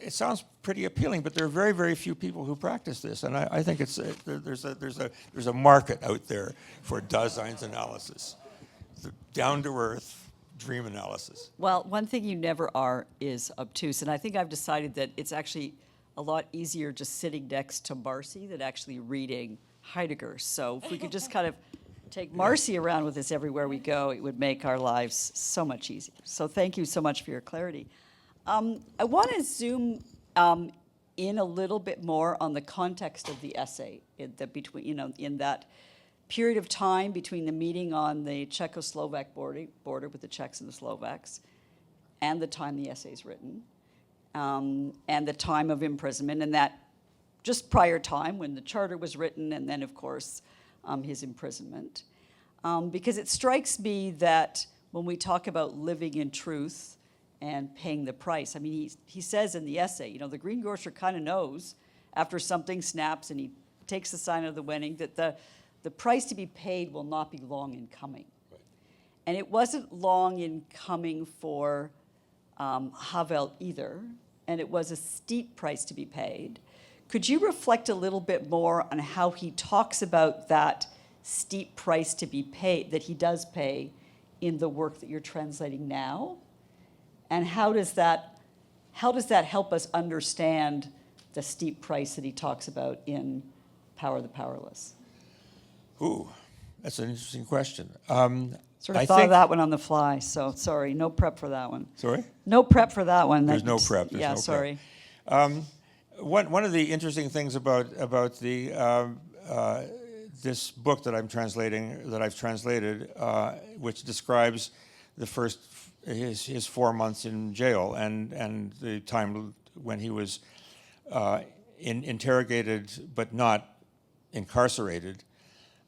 sounds pretty appealing, but there are very, very few people who practice this, and I think there's a market out there for Dasein's analysis. The down-to-earth dream analysis. Well, one thing you never are is obtuse, and I think I've decided that it's actually a lot easier just sitting next to Marci than actually reading Heidegger. So if we could just kind of take Marci around with us everywhere we go, it would make our lives so much easier. So thank you so much for your clarity. I want to zoom in a little bit more on the context of the essay in that period of time between the meeting on the Czechoslovak border with the Czechs and the Slovaks and the time the essay is written, and the time of imprisonment, and that just prior time when the charter was written, and then, of course, his imprisonment. Because it strikes me that when we talk about living in truth and paying the price, I mean, he says in the essay, the greengrocer kind of knows after something snaps and he takes the sign of the wedding that the price to be paid will not be long in coming. Right. And it wasn't long in coming for Havel either, and it was a steep price to be paid. Could you reflect a little bit more on how he talks about that steep price to be paid, that he does pay in the work that you're translating now? And how does that help us understand the steep price that he talks about in Power of the Powerless? Ooh, that's an interesting question. Sort of thought of that one on the fly, so sorry, no prep for that one. Sorry? No prep for that one. There's no prep. There's yeah, no prep. sorry. One of the interesting things about the this book that I've translated, which describes his 4 months in jail and the time when he was interrogated but not incarcerated,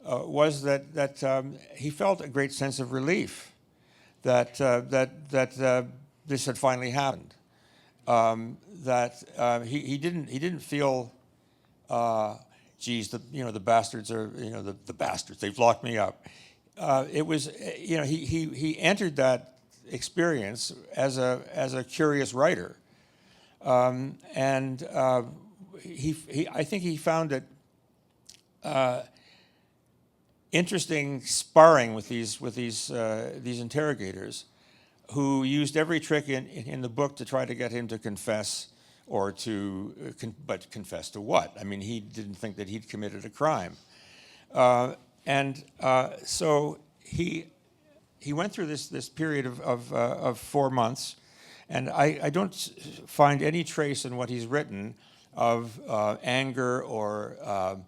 was that he felt a great sense of relief that this had finally happened. He didn't feel, geez, the bastards are, the bastards, they've locked me up. It was, he entered that experience as a curious writer, I think he found it interesting sparring with these interrogators, who used every trick in the book to try to get him to confess, or but confess to what? I mean, he didn't think that he'd committed a crime, so he went through this period of 4 months, and I don't find any trace in what he's written of anger or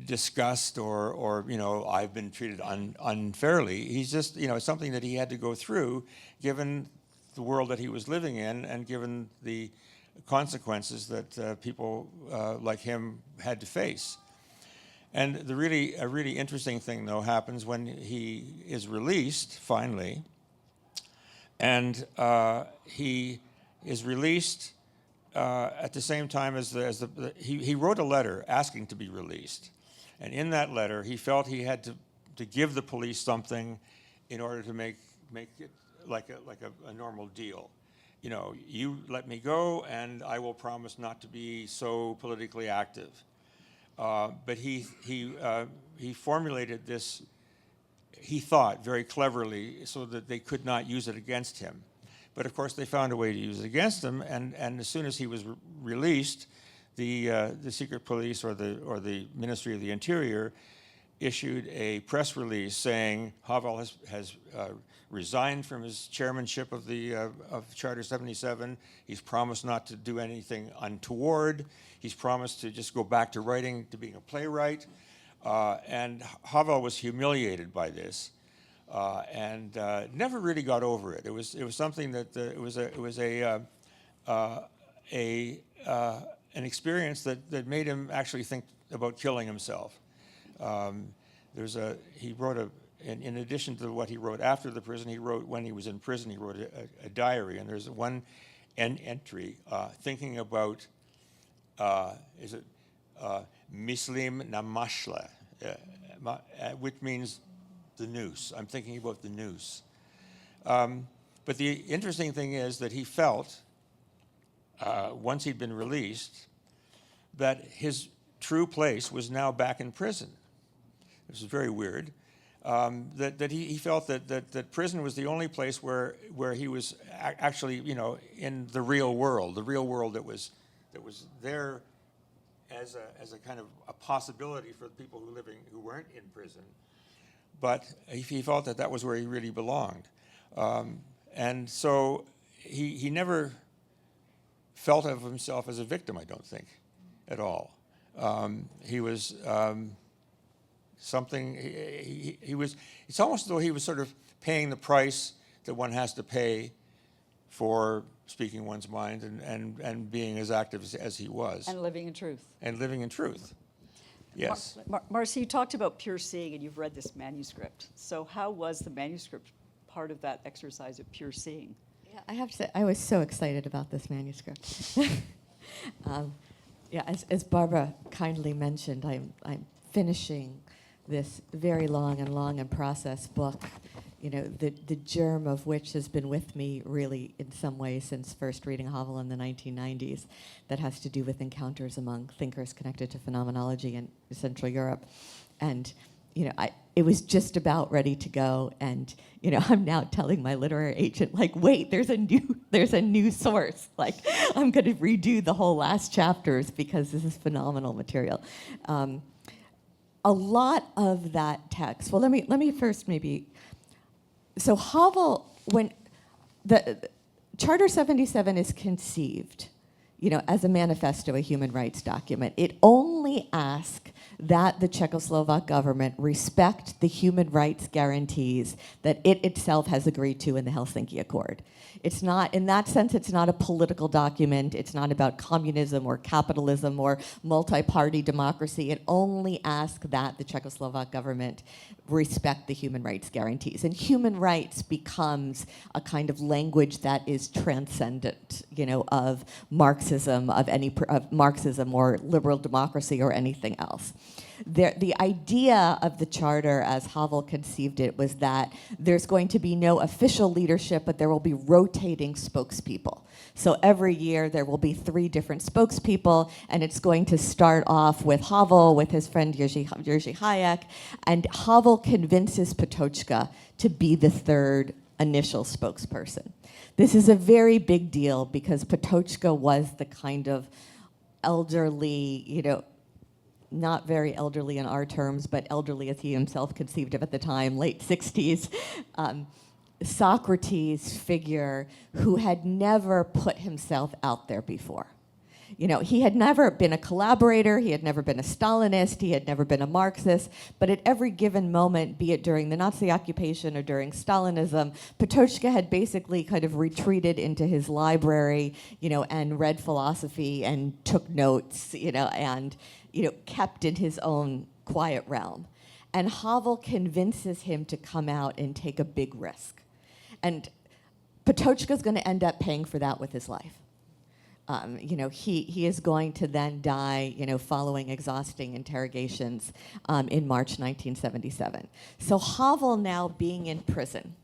disgust or I've been treated unfairly. He's just something that he had to go through, given the world that he was living in and given the consequences that people like him had to face. And a really interesting thing, though, happens when he is released finally, and he is released at the same time as he wrote a letter asking to be released. And in that letter, he felt he had to give the police something in order to make it like a normal deal. You let me go, and I will promise not to be so politically active. But he formulated this, he thought, very cleverly, so that they could not use it against him. But of course, they found a way to use it against him, and as soon as he was released, the secret police or the Ministry of the Interior issued a press release saying Havel has resigned from his chairmanship of Charter 77. He's promised not to do anything untoward. He's promised to just go back to writing, to being a playwright. And Havel was humiliated by this, and never really got over it. It was something that it was an experience that made him actually think about killing himself. He wrote in addition to what he wrote after the prison, he wrote when he was in prison. He wrote a diary, and there's one entry thinking about Mislim na maszle, which means the noose. I'm thinking about the noose. But the interesting thing is that he felt, once he'd been released, that his true place was now back in prison. This is very weird. That he felt that prison was the only place where he was actually, in the real world that was there as a kind of a possibility for the people who weren't in prison. But he felt that was where he really belonged, and so he never felt of himself as a victim, I don't think, at all. He was something. He was. It's almost as though he was sort of paying the price that one has to pay for speaking one's mind and being as active as he was. And living in truth. And living in truth. Yes. Marci, you talked about pure seeing, and you've read this manuscript. So how was the manuscript part of that exercise of pure seeing? Yeah, I have to say, I was so excited about this manuscript. As Barbara kindly mentioned, I'm finishing this very long and process book, the germ of which has been with me really in some ways since first reading Havel in the 1990s, that has to do with encounters among thinkers connected to phenomenology in Central Europe. And it was just about ready to go, and I'm now telling my literary agent, like, wait, there's a new source. Like, I'm going to redo the whole last chapters because this is phenomenal material. A lot of that text. Well, let me first maybe. So Havel, when the Charter 77 is conceived, as a manifesto, a human rights document, it only asks that the Czechoslovak government respect the human rights guarantees that it itself has agreed to in the Helsinki Accord. It's not, in that sense, it's not a political document. It's not about communism or capitalism or multi-party democracy. It only asks that the Czechoslovak government respect the human rights guarantees. And human rights becomes a kind of language that is transcendent, of Marxism, of Marxism or liberal democracy or anything else. The idea of the charter, as Havel conceived it, was that there's going to be no official leadership, but there will be rotating spokespeople. So every year there will be 3 different spokespeople, and it's going to start off with Havel, with his friend Jerzy Hayek, and Havel convinces Patočka to be the 3rd initial spokesperson. This is a very big deal because Patočka was the kind of elderly, not very elderly in our terms, but elderly as he himself conceived of at the time, late 60s, Socrates figure who had never put himself out there before. He had never been a collaborator, he had never been a Stalinist, he had never been a Marxist, but at every given moment, be it during the Nazi occupation or during Stalinism, Patočka had basically kind of retreated into his library, and read philosophy and took notes, and kept in his own quiet realm. And Havel convinces him to come out and take a big risk. And Patočka's going to end up paying for that with his life. He is going to then die, following exhausting interrogations in March 1977. So Havel, now being in prison,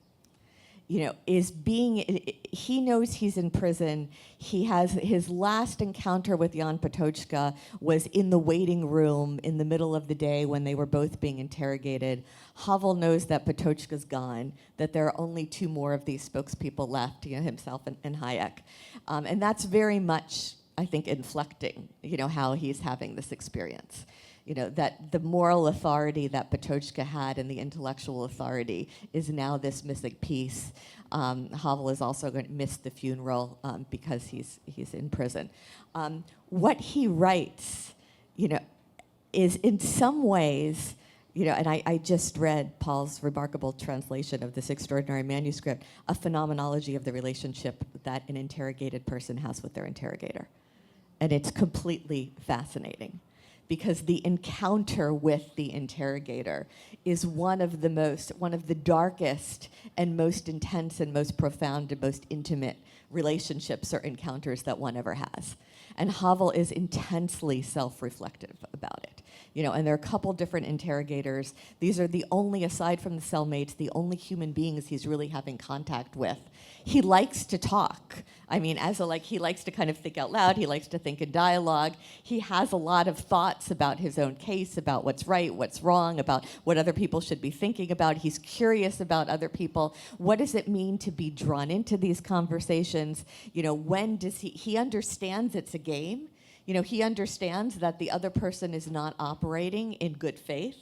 he knows he's in prison. He has his last encounter with Jan Patočka was in the waiting room in the middle of the day when they were both being interrogated. Havel knows that Patočka's gone, that there are only 2 more of these spokespeople left, himself and Hayek. And that's very much, I think, inflecting, how he's having this experience. That the moral authority that Patočka had and the intellectual authority is now this missing piece. Havel is also going to miss the funeral because he's in prison. What he writes, is in some ways, and I just read Paul's remarkable translation of this extraordinary manuscript, a phenomenology of the relationship that an interrogated person has with their interrogator. And it's completely fascinating, because the encounter with the interrogator is one of the darkest and most intense and most profound and most intimate relationships or encounters that one ever has. And Havel is intensely self-reflective about it. And there are a couple different interrogators. These are the only, aside from the cellmates, the only human beings he's really having contact with. He likes to talk. He likes to kind of think out loud. He likes to think in dialogue. He has a lot of thoughts about his own case, about what's right, what's wrong, about what other people should be thinking about. He's curious about other people. What does it mean to be drawn into these conversations? When does he understands it's a game. He understands that the other person is not operating in good faith.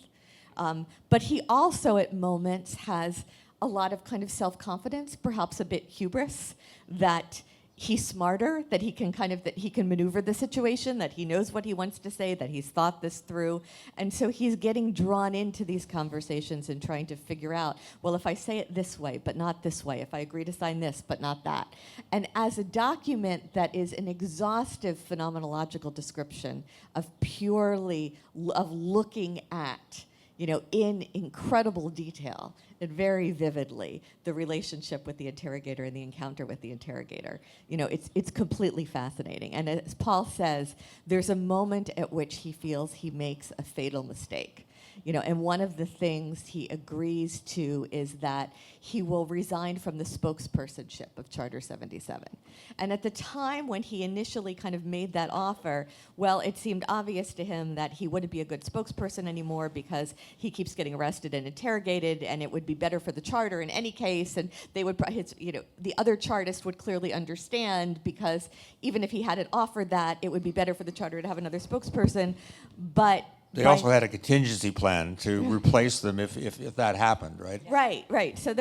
But he also, at moments, has a lot of kind of self-confidence, perhaps a bit hubris, that he's smarter, that he can maneuver the situation, that he knows what he wants to say, that he's thought this through. And so he's getting drawn into these conversations and trying to figure out, well, if I say it this way, but not this way, if I agree to sign this, but not that. And as a document that is an exhaustive phenomenological description of looking at, in incredible detail and very vividly, the relationship with the interrogator and the encounter with the interrogator. It's completely fascinating. And as Paul says, there's a moment at which he feels he makes a fatal mistake. And one of the things he agrees to is that he will resign from the spokespersonship of Charter 77. And at the time when he initially kind of made that offer, well, it seemed obvious to him that he wouldn't be a good spokesperson anymore because he keeps getting arrested and interrogated, and it would be better for the Charter in any case, and they would, the other Chartist would clearly understand, because even if he hadn't offered that, it would be better for the Charter to have another spokesperson, but They also had a contingency plan to replace them if that happened, right? Right. So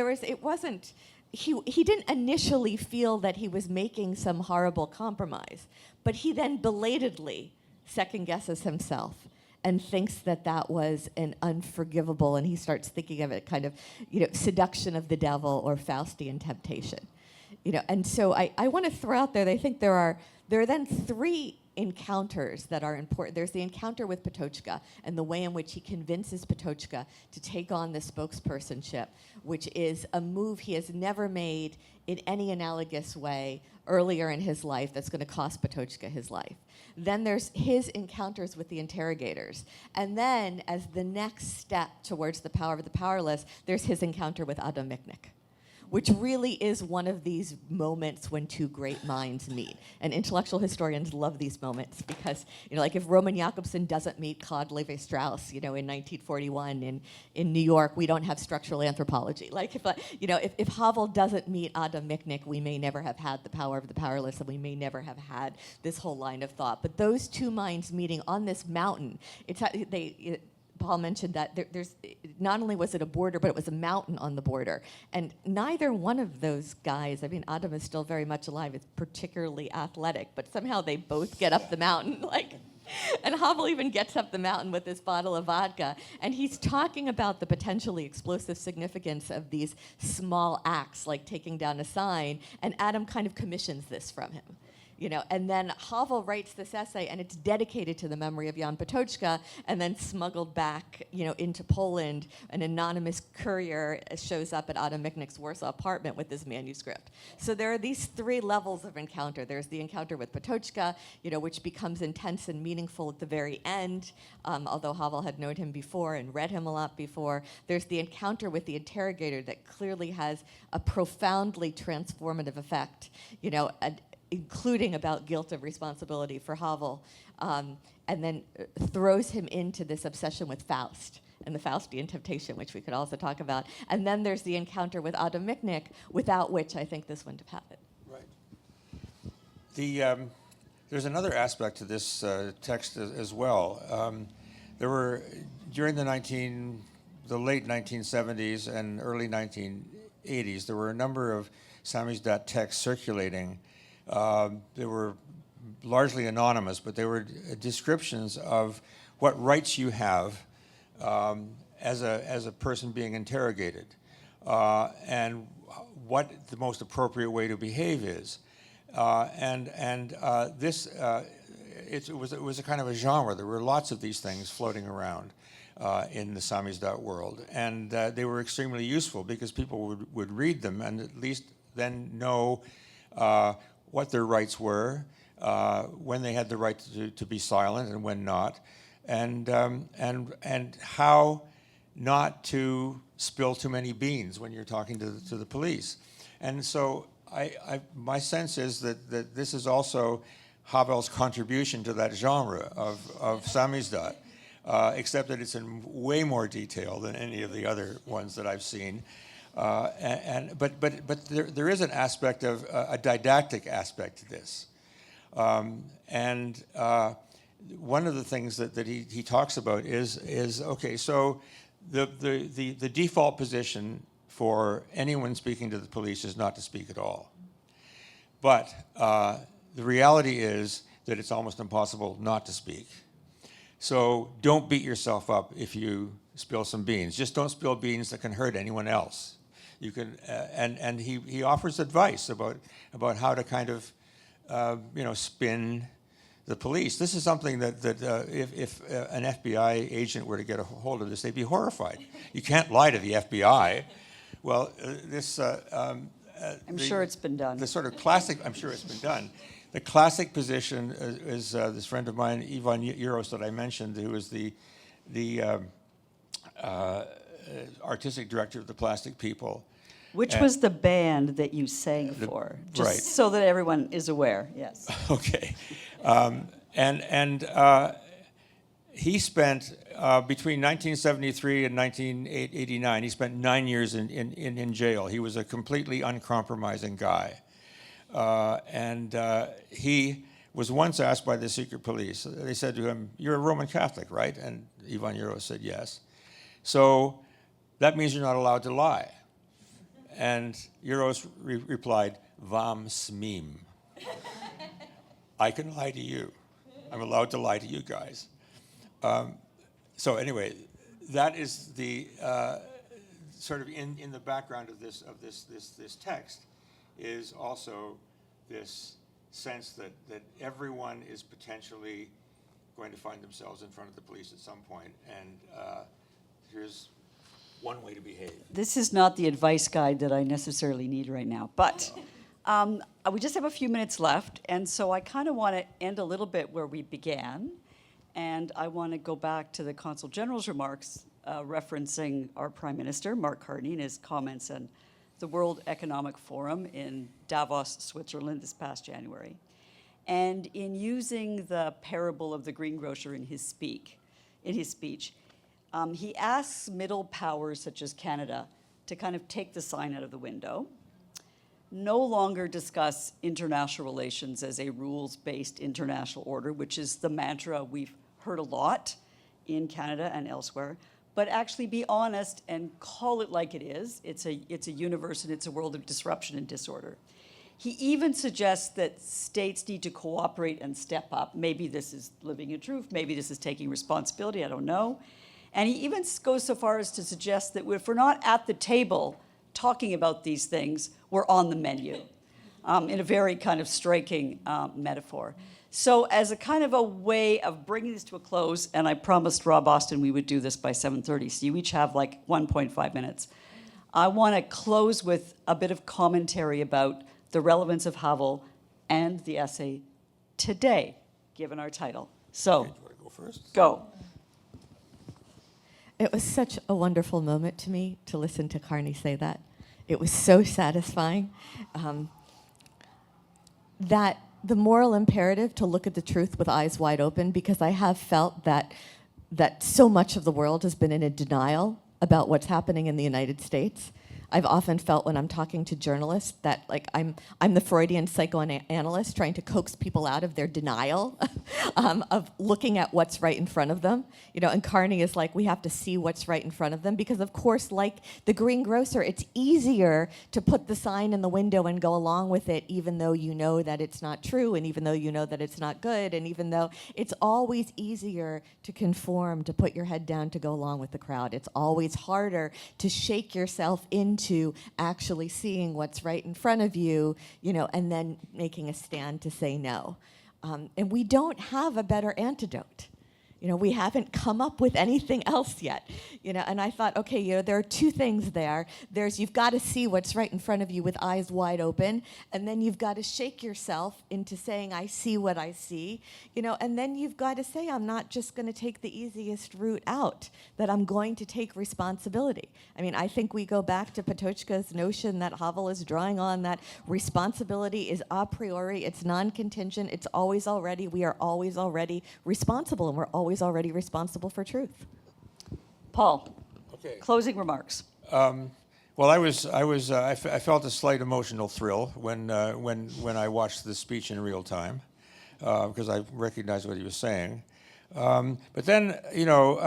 he didn't initially feel that he was making some horrible compromise, but he then belatedly second guesses himself and thinks that that was an unforgivable, and he starts thinking of it kind of, seduction of the devil or Faustian temptation. And so I want to throw out there that I think there are then three encounters that are important. There's the encounter with Patočka and the way in which he convinces Patočka to take on the spokespersonship, which is a move he has never made in any analogous way earlier in his life that's going to cost Patočka his life. Then there's his encounters with the interrogators. And then, as the next step towards the power of the powerless, there's his encounter with Adam Michnik, which really is one of these moments when two great minds meet. And intellectual historians love these moments because, like if Roman Jakobson doesn't meet Claude Lévi-Strauss, in 1941 in New York, we don't have structural anthropology. Like if Havel doesn't meet Adam Michnik, we may never have had the power of the powerless, and we may never have had this whole line of thought. But those two minds meeting on this mountain, Paul mentioned that there's not only was it a border, but it was a mountain on the border. And neither one of those guys, Adam is still very much alive, is particularly athletic, but somehow they both get up the mountain. And Havel even gets up the mountain with this bottle of vodka. And he's talking about the potentially explosive significance of these small acts, like taking down a sign. And Adam kind of commissions this from him. And then Havel writes this essay, and it's dedicated to the memory of Jan Patočka, and then smuggled back, into Poland. An anonymous courier shows up at Adam Michnik's Warsaw apartment with this manuscript. So there are these three levels of encounter. There's the encounter with Patočka, which becomes intense and meaningful at the very end, although Havel had known him before and read him a lot before. There's the encounter with the interrogator that clearly has a profoundly transformative effect, including about guilt of responsibility for Havel, and then throws him into this obsession with Faust and the Faustian temptation, which we could also talk about. And then there's the encounter with Adam Michnik, without which I think this wouldn't have happened. Right. There's another aspect to this text as well. There were, during the late 1970s and early 1980s, there were a number of samizdat texts circulating. They were largely anonymous, but they were descriptions of what rights you have as a person being interrogated, and what the most appropriate way to behave is. It was a kind of a genre. There were lots of these things floating around in the samizdat world, and they were extremely useful because people would read them and at least then know what their rights were, when they had the right to be silent and when not, and how not to spill too many beans when you're talking to the police. And so my sense is that this is also Havel's contribution to that genre of samizdat, except that it's in way more detail than any of the other ones that I've seen. But there is an aspect of a didactic aspect to this, and one of the things that he talks about is okay. So the default position for anyone speaking to the police is not to speak at all, but the reality is that it's almost impossible not to speak. So don't beat yourself up if you spill some beans. Just don't spill beans that can hurt anyone else. You can, and he offers advice about how to kind of, spin the police. This is something that if an FBI agent were to get a hold of this, they'd be horrified. You can't lie to the FBI. Well, I'm sure it's been done. The sort of classic, I'm sure it's been done. The classic position is this friend of mine, Ivan Juros, that I mentioned, who is the artistic director of the Plastic People. Which was the band that you sang for? Just right. so that everyone is aware, yes. Okay. He spent, between 1973 and 1989, he spent 9 years in jail. He was a completely uncompromising guy. He was once asked by the secret police, they said to him, "You're a Roman Catholic, right?" And Ivan Euro said yes. "So that means you're not allowed to lie." And Euros replied, "Vam smim." I can lie to you. I'm allowed to lie to you guys. So anyway, that is the sort of in the background of this text is also this sense that everyone is potentially going to find themselves in front of the police at some point, and here's one way to behave. This is not the advice guide that I necessarily need right now, but we just have a few minutes left, and so I kind of want to end a little bit where we began, and I want to go back to the Consul General's remarks referencing our Prime Minister, Mark Carney, and his comments on the World Economic Forum in Davos, Switzerland this past January. And in using the parable of the greengrocer in his speech, he asks middle powers such as Canada to kind of take the sign out of the window, no longer discuss international relations as a rules-based international order, which is the mantra we've heard a lot in Canada and elsewhere, but actually be honest and call it like it is. It's a universe and it's a world of disruption and disorder. He even suggests that states need to cooperate and step up. Maybe this is living in truth, maybe this is taking responsibility, I don't know. And he even goes so far as to suggest that if we're not at the table talking about these things, we're on the menu, in a very kind of striking metaphor. So as a kind of a way of bringing this to a close, and I promised Rob Austin we would do this by 7:30, so you each have like 1.5 minutes. I want to close with a bit of commentary about the relevance of Havel and the essay today, given our title. So, Do you want to go first? Go. It was such a wonderful moment to me to listen to Carney say that. It was so satisfying. That the moral imperative to look at the truth with eyes wide open, because I have felt that so much of the world has been in a denial about what's happening in the United States. I've often felt when I'm talking to journalists that like I'm the Freudian psychoanalyst trying to coax people out of their denial of looking at what's right in front of them. You know, and Carney is like, we have to see what's right in front of them because, of course, like the greengrocer, it's easier to put the sign in the window and go along with it, even though you know that it's not true, and even though you know that it's not good, and even though it's always easier to conform, to put your head down, to go along with the crowd. It's always harder to shake yourself into actually seeing what's right in front of you, you know, and then making a stand to say no. And we don't have a better antidote. You know, we haven't come up with anything else yet. You know, and I thought, okay, you know, there are two things there. There's you've got to see what's right in front of you with eyes wide open, and then you've got to shake yourself into saying, I see what I see. You know, and then you've got to say, I'm not just going to take the easiest route out, that I'm going to take responsibility. I mean, I think we go back to Patočka's notion that Havel is drawing on, that responsibility is a priori, it's non-contingent, it's always already, we are always already responsible, and we're always already responsible for truth. Paul, Okay. closing remarks. Well, I felt a slight emotional thrill when I watched the speech in real time, because I recognized what he was saying. But then, you know,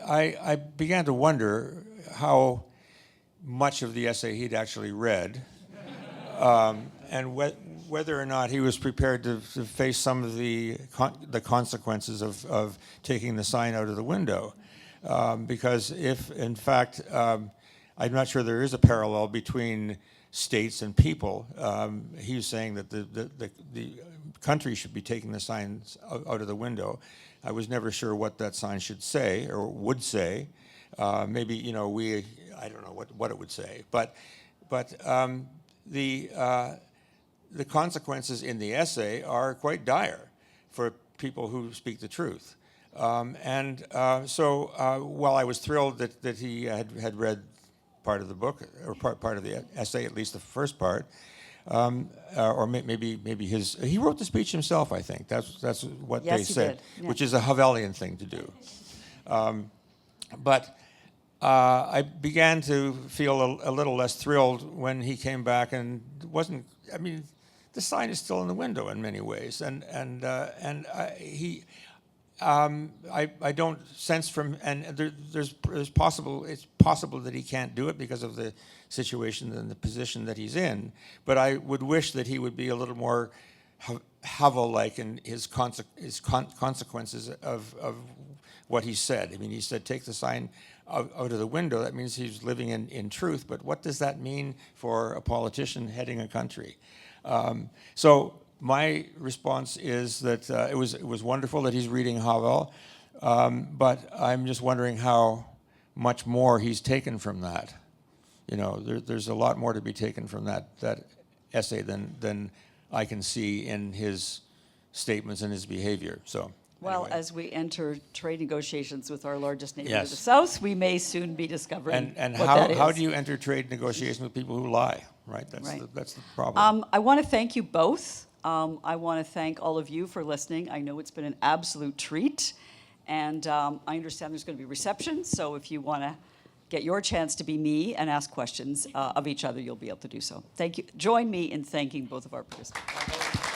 I began to wonder how much of the essay he'd actually read, and whether or not he was prepared to face some of the consequences of taking the sign out of the window. Because if, in fact, I'm not sure there is a parallel between states and people. He was saying that the country should be taking the signs out of the window. I was never sure what that sign should say or would say. Maybe, you know, I don't know what it would say. But the consequences in the essay are quite dire for people who speak the truth. While I was thrilled that he had read part of the book, or part of the essay, at least the first part, maybe he wrote the speech himself, I think. That's what Yes, they he said, did. Yeah. which is a Havelian thing to do. I began to feel a little less thrilled when he came back and wasn't. I mean, the sign is still in the window in many ways, I don't sense from, and it's possible that he can't do it because of the situation and the position that he's in. But I would wish that he would be a little more Havel-like in his consequences of what he said. I mean, he said, take the sign out of the window. That means he's living in truth. But what does that mean for a politician heading a country? So my response is that it was wonderful that he's reading Havel, but I'm just wondering how much more he's taken from that. You know, there's a lot more to be taken from that essay than I can see in his statements and his behavior. So. Well, Anyway. as we enter trade negotiations with our largest neighbor Yes. to the south, we may soon be discovering And what that is. how do you enter trade negotiations with people who lie, right? That's Right. that's the problem. I want to thank you both. I want to thank all of you for listening. I know it's been an absolute treat. And I understand there's going to be reception. So if you want to get your chance to be me and ask questions of each other, you'll be able to do so. Thank you. Join me in thanking both of our participants.